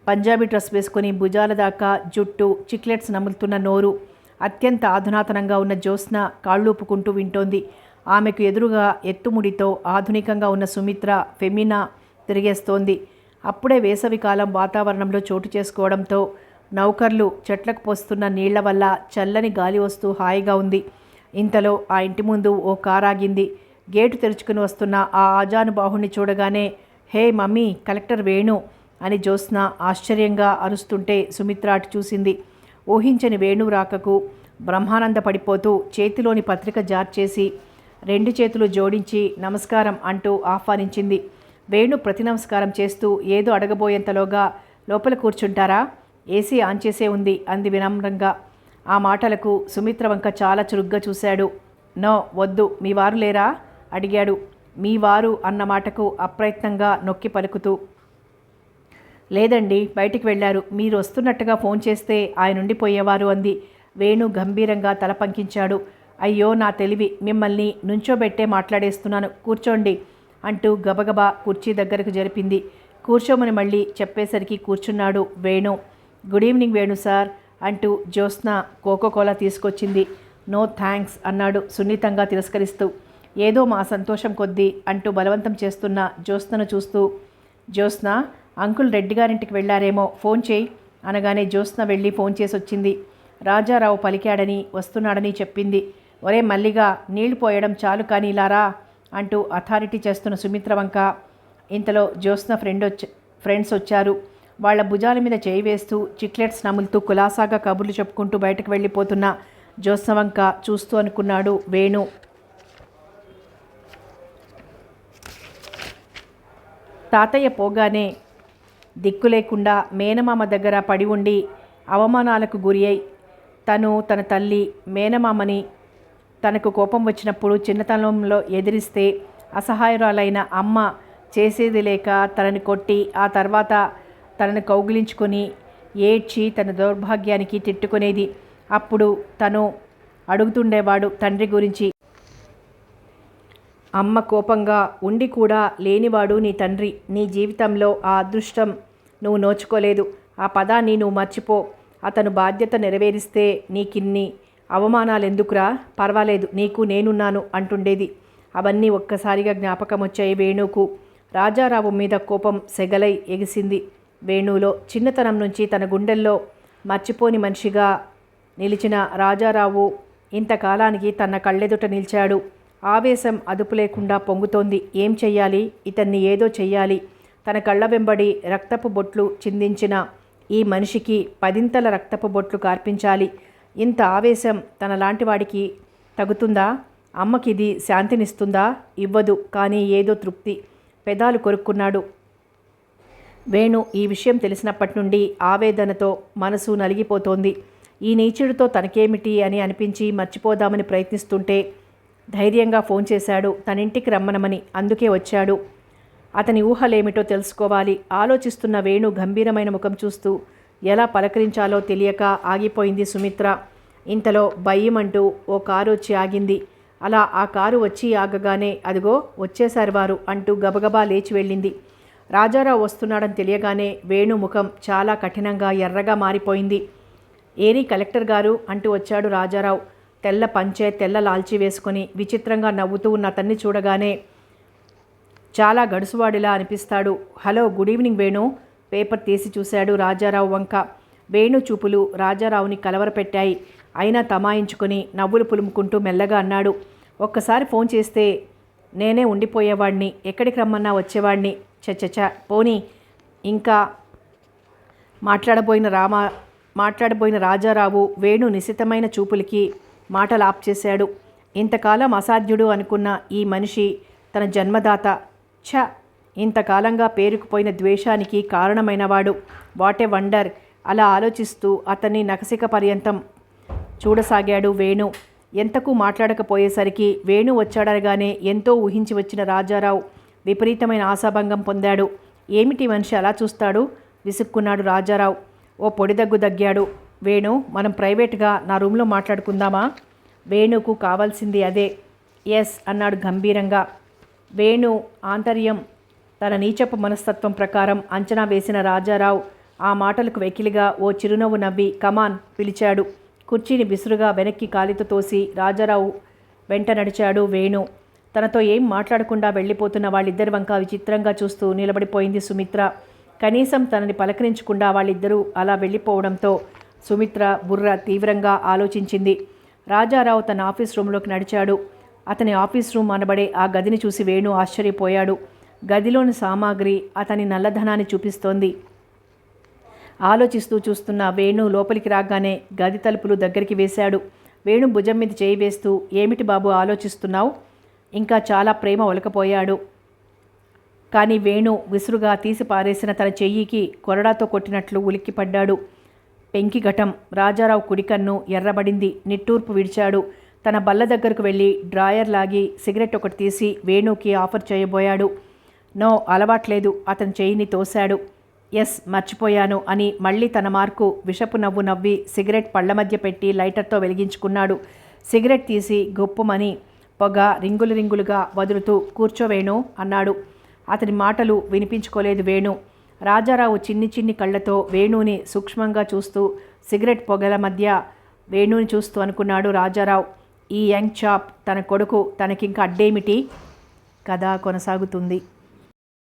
పంజాబీ డ్రెస్ వేసుకొని భుజాల దాకా జుట్టు చిక్లెట్స్ నములుతున్న నోరు అత్యంత ఆధునాతనంగా ఉన్న జ్యోత్స్న కాళ్ళూపుకుంటూ వింటోంది. ఆమెకు ఎదురుగా ఎత్తుముడితో ఆధునికంగా ఉన్న సుమిత్ర ఫెమినా తిరిగేస్తోంది. అప్పుడే వేసవికాలం వాతావరణంలో చోటు చేసుకోవడంతో నౌకర్లు చెట్లకు పోస్తున్న నీళ్ల వల్ల చల్లని గాలి వస్తూ హాయిగా ఉంది. ఇంతలో ఆ ఇంటి ముందు ఓ కారు ఆగింది. గేటు తెరుచుకుని వస్తున్న ఆ ఆజానుబాహుణ్ణి చూడగానే హే మమ్మీ, కలెక్టర్ వేణు అని జ్యోత్స్న ఆశ్చర్యంగా అరుస్తుంటే సుమిత్ర అటు చూసింది. ఊహించని వేణు రాకకు బ్రహ్మానంద పడిపోతూ చేతిలోని పత్రిక జార్చేసి 2 చేతులు జోడించి నమస్కారం అంటూ ఆహ్వానించింది. వేణు ప్రతి నమస్కారం చేస్తూ ఏదో అడగబోయేంతలోగా లోపల కూర్చుంటారా, ఏసీ ఆన్ చేసే ఉంది అంది వినమ్రంగా. ఆ మాటలకు సుమిత్ర వంక చాలా చురుగ్గా చూశాడు. నో, వద్దు, మీ వారు లేరా అడిగాడు. మీ వారు అన్న మాటకు అప్రయత్నంగా నొక్కి పలుకుతూ, లేదండి, బయటికి వెళ్ళారు. మీరు వస్తున్నట్టుగా ఫోన్ చేస్తే ఆయన ఉండిపోయేవారు అంది. వేణు గంభీరంగా తల పంకించాడు. అయ్యో నా తెలివి, మిమ్మల్ని నుంచోబెట్టే మాట్లాడేస్తున్నాను, కూర్చోండి అంటూ గబగబా కుర్చీ దగ్గరకు జరిపింది. కూర్చోమని మళ్ళీ చెప్పేసరికి కూర్చున్నాడు Venu. Good evening Venu sir అంటూ జ్యోత్స్న కోకోకోలా తీసుకొచ్చింది. నో థ్యాంక్స్ అన్నాడు సున్నితంగా తిరస్కరిస్తూ. ఏదో మా సంతోషం కొద్దీ అంటూ బలవంతం చేస్తున్న జ్యోత్స్నను చూస్తూ, జ్యోత్స్న, అంకుల్ రెడ్డి గారింటికి వెళ్ళారేమో, ఫోన్ చేయి అనగానే జ్యోత్స్న వెళ్ళి ఫోన్ చేసి వచ్చింది. రాజారావు పలికాడని వస్తున్నాడని చెప్పింది. ఒరే మల్లిగా, నీళ్లు పోయడం చాలు కానీ ఇలారా అంటూ అథారిటీ చేస్తున్న సుమిత్ర వంక. ఇంతలో జ్యోత్స్న ఫ్రెండ్స్ వచ్చారు. వాళ్ల భుజాల మీద చేయి వేస్తూ చిక్లెట్స్ నములుతూ కులాసాగా కబుర్లు చెప్పుకుంటూ బయటకు వెళ్ళిపోతున్న జ్యోత్స్న వంక చూస్తూ అనుకున్నాడు వేణు. తాతయ్య పోగానే దిక్కు లేకుండా మేనమామ దగ్గర పడి ఉండి అవమానాలకు గురి అయి తన తల్లి మేనమామని తనకు కోపం వచ్చినప్పుడు చిన్నతనంలో ఎదిరిస్తే అసహాయురాలైన అమ్మ చేసేది లేక తనని కొట్టి ఆ తర్వాత తనను కౌగిలించుకొని ఏడ్చి తన దౌర్భాగ్యానికి తిట్టుకునేది. అప్పుడు తను అడుగుతుండేవాడు తండ్రి గురించి. అమ్మ కోపంగా ఉండి కూడా లేనివాడు నీ తండ్రి. నీ జీవితంలో ఆ అదృష్టం నువ్వు నోచుకోలేదు. ఆ పదాన్ని నువ్వు మర్చిపో. అతను బాధ్యత నెరవేరిస్తే నీకిన్ని అవమానాలెందుకురా, పర్వాలేదు, నీకు నేనున్నాను అంటుండేది. అవన్నీ ఒక్కసారిగా జ్ఞాపకం వచ్చాయి వేణుకు. రాజారావు మీద కోపం సెగలై ఎగిసింది వేణులో. చిన్నతనం నుంచి తన గుండెల్లో మర్చిపోని మనిషిగా నిలిచిన రాజారావు ఇంతకాలానికి తన కళ్ళెదుట నిలిచాడు. ఆవేశం అదుపు లేకుండా పొంగుతోంది. ఏం చెయ్యాలి, ఇతన్ని ఏదో చెయ్యాలి. తన కళ్ళ వెంబడి రక్తపు బొట్లు చిందించిన ఈ మనిషికి 10 రక్తపు బొట్లు కార్పించాలి. ఇంత ఆవేశం తనలాంటి వాడికి తగుతుందా? అమ్మకిది శాంతినిస్తుందా? ఇవ్వదు. కానీ ఏదో తృప్తి. పెదాలు కొరుక్కున్నాడు వేణు. ఈ విషయం తెలిసినప్పటి నుండి ఆవేదనతో మనసు నలిగిపోతోంది. ఈ నీచుడితో తనకేమిటి అని అనిపించి మర్చిపోదామని ప్రయత్నిస్తుంటే ధైర్యంగా ఫోన్ చేశాడు తన ఇంటికి రమ్మనమని. అందుకే వచ్చాడు. అతని ఊహలేమిటో తెలుసుకోవాలి. ఆలోచిస్తున్న వేణు గంభీరమైన ముఖం చూస్తూ ఎలా పలకరించాలో తెలియక ఆగిపోయింది సుమిత్ర. ఇంతలో భయ్యమంటూ ఓ కారు వచ్చి ఆగింది. అలా ఆ కారు వచ్చి ఆగగానే అదిగో వచ్చేసారు వారు అంటూ గబగబా లేచి వెళ్ళింది. రాజారావు వస్తున్నాడని తెలియగానే వేణు ముఖం చాలా కఠినంగా ఎర్రగా మారిపోయింది. ఏరి కలెక్టర్ గారు అంటూ వచ్చాడు రాజారావు. తెల్ల పంచె, తెల్ల లాల్చీ వేసుకొని విచిత్రంగా నవ్వుతూ ఉన్న అతన్ని చూడగానే చాలా గడుసువాడిలా అనిపిస్తాడు. Hello, good evening Venu. Paper తీసి చూశాడు రాజారావు వంక. వేణు చూపులు రాజారావుని కలవరపెట్టాయి. అయినా తమాయించుకొని నవ్వులు పులుముకుంటూ మెల్లగా అన్నాడు, ఒక్కసారి ఫోన్ చేస్తే నేనే ఉండిపోయేవాడిని, ఎక్కడికి రమ్మన్నా వచ్చేవాడిని. చచ్చచ పోనీ. ఇంకా మాట్లాడబోయిన రాజారావు వేణు నిశితమైన చూపులకి మాటలు ఆప్ చేశాడు. ఇంతకాలం అసాధ్యుడు అనుకున్న ఈ మనిషి తన జన్మదాత. ఛ, ఇంతకాలంగా పేరుకుపోయిన ద్వేషానికి కారణమైనవాడు. What a wonder. అలా ఆలోచిస్తూ అతన్ని నఖశిఖ పర్యంతం చూడసాగాడు వేణు. ఎంతకు మాట్లాడకపోయేసరికి వేణు వచ్చాడనగానే ఎంతో ఊహించి వచ్చిన రాజారావు విపరీతమైన ఆశాభంగం పొందాడు. ఏమిటి మనిషి అలా చూస్తాడు, విసుక్కున్నాడు రాజారావు. ఓ పొడిదగ్గు దగ్గాడు వేణు. మనం ప్రైవేట్గా నా రూమ్లో మాట్లాడుకుందామా? వేణుకు కావాల్సింది అదే. ఎస్ అన్నాడు గంభీరంగా. వేణు ఆంతర్యం తన నీచపు మనస్తత్వం ప్రకారం అంచనా వేసిన రాజారావు ఆ మాటలకు వెకిలిగా ఓ చిరునవ్వు నవ్వి కమాన్ పిలిచాడు. కుర్చీని బిసురుగా వెనక్కి కాలితో తోసి రాజారావు వెంట నడిచాడు వేణు. తనతో ఏం మాట్లాడకుండా వెళ్ళిపోతున్న వాళ్ళిద్దరి వంక విచిత్రంగా చూస్తూ నిలబడిపోయింది సుమిత్ర. కనీసం తనని పలకరించకుండా వాళ్ళిద్దరూ అలా వెళ్ళిపోవడంతో సుమిత్ర బుర్ర తీవ్రంగా ఆలోచించింది. రాజారావు తన ఆఫీస్ రూమ్లోకి నడిచాడు. అతని ఆఫీస్ రూమ్ అనబడే ఆ గదిని చూసి వేణు ఆశ్చర్యపోయాడు. గదిలోని సామాగ్రి అతని నల్లధనాన్ని చూపిస్తోంది. ఆలోచిస్తూ చూస్తున్న వేణు లోపలికి రాగానే గది తలుపులు దగ్గరికి వేశాడు. వేణు భుజం మీద చేయి వేస్తూ, ఏమిటి బాబు ఆలోచిస్తున్నావు? ఇంకా చాలా ప్రేమ ఒలకపోయాడు. కానీ వేణు విసురుగా తీసి పారేసిన తన చెయ్యికి కొరడాతో కొట్టినట్లు ఉలిక్కిపడ్డాడు. పెంకిఘటం. రాజారావు కుడికన్ను ఎర్రబడింది. నిట్టూర్పు విడిచాడు. తన బల్ల దగ్గరకు వెళ్ళి డ్రాయర్ లాగి సిగరెట్ ఒకటి తీసి వేణుకి ఆఫర్ చేయబోయాడు. నో, అలవాట్లేదు. అతని చెయ్యిని తోశాడు. ఎస్, మర్చిపోయాను అని మళ్ళీ తన మార్కు విషపు నవ్వు నవ్వి సిగరెట్ పళ్ల మధ్య పెట్టి లైటర్తో వెలిగించుకున్నాడు. సిగరెట్ తీసి గొప్పుమని పొగ రింగులు రింగులుగా వదులుతూ కూర్చోవేణు అన్నాడు. అతని మాటలు వినిపించుకోలేదు వేణు. రాజారావు చిన్ని చిన్ని కళ్ళతో వేణుని సూక్ష్మంగా చూస్తూ సిగరెట్ పొగల మధ్య వేణుని చూస్తూ అనుకున్నాడు రాజారావు. ఈ యంగ్ చాప్ తన కొడుకు తనకింక అడ్డేమిటి? కథ కొనసాగుతుంది.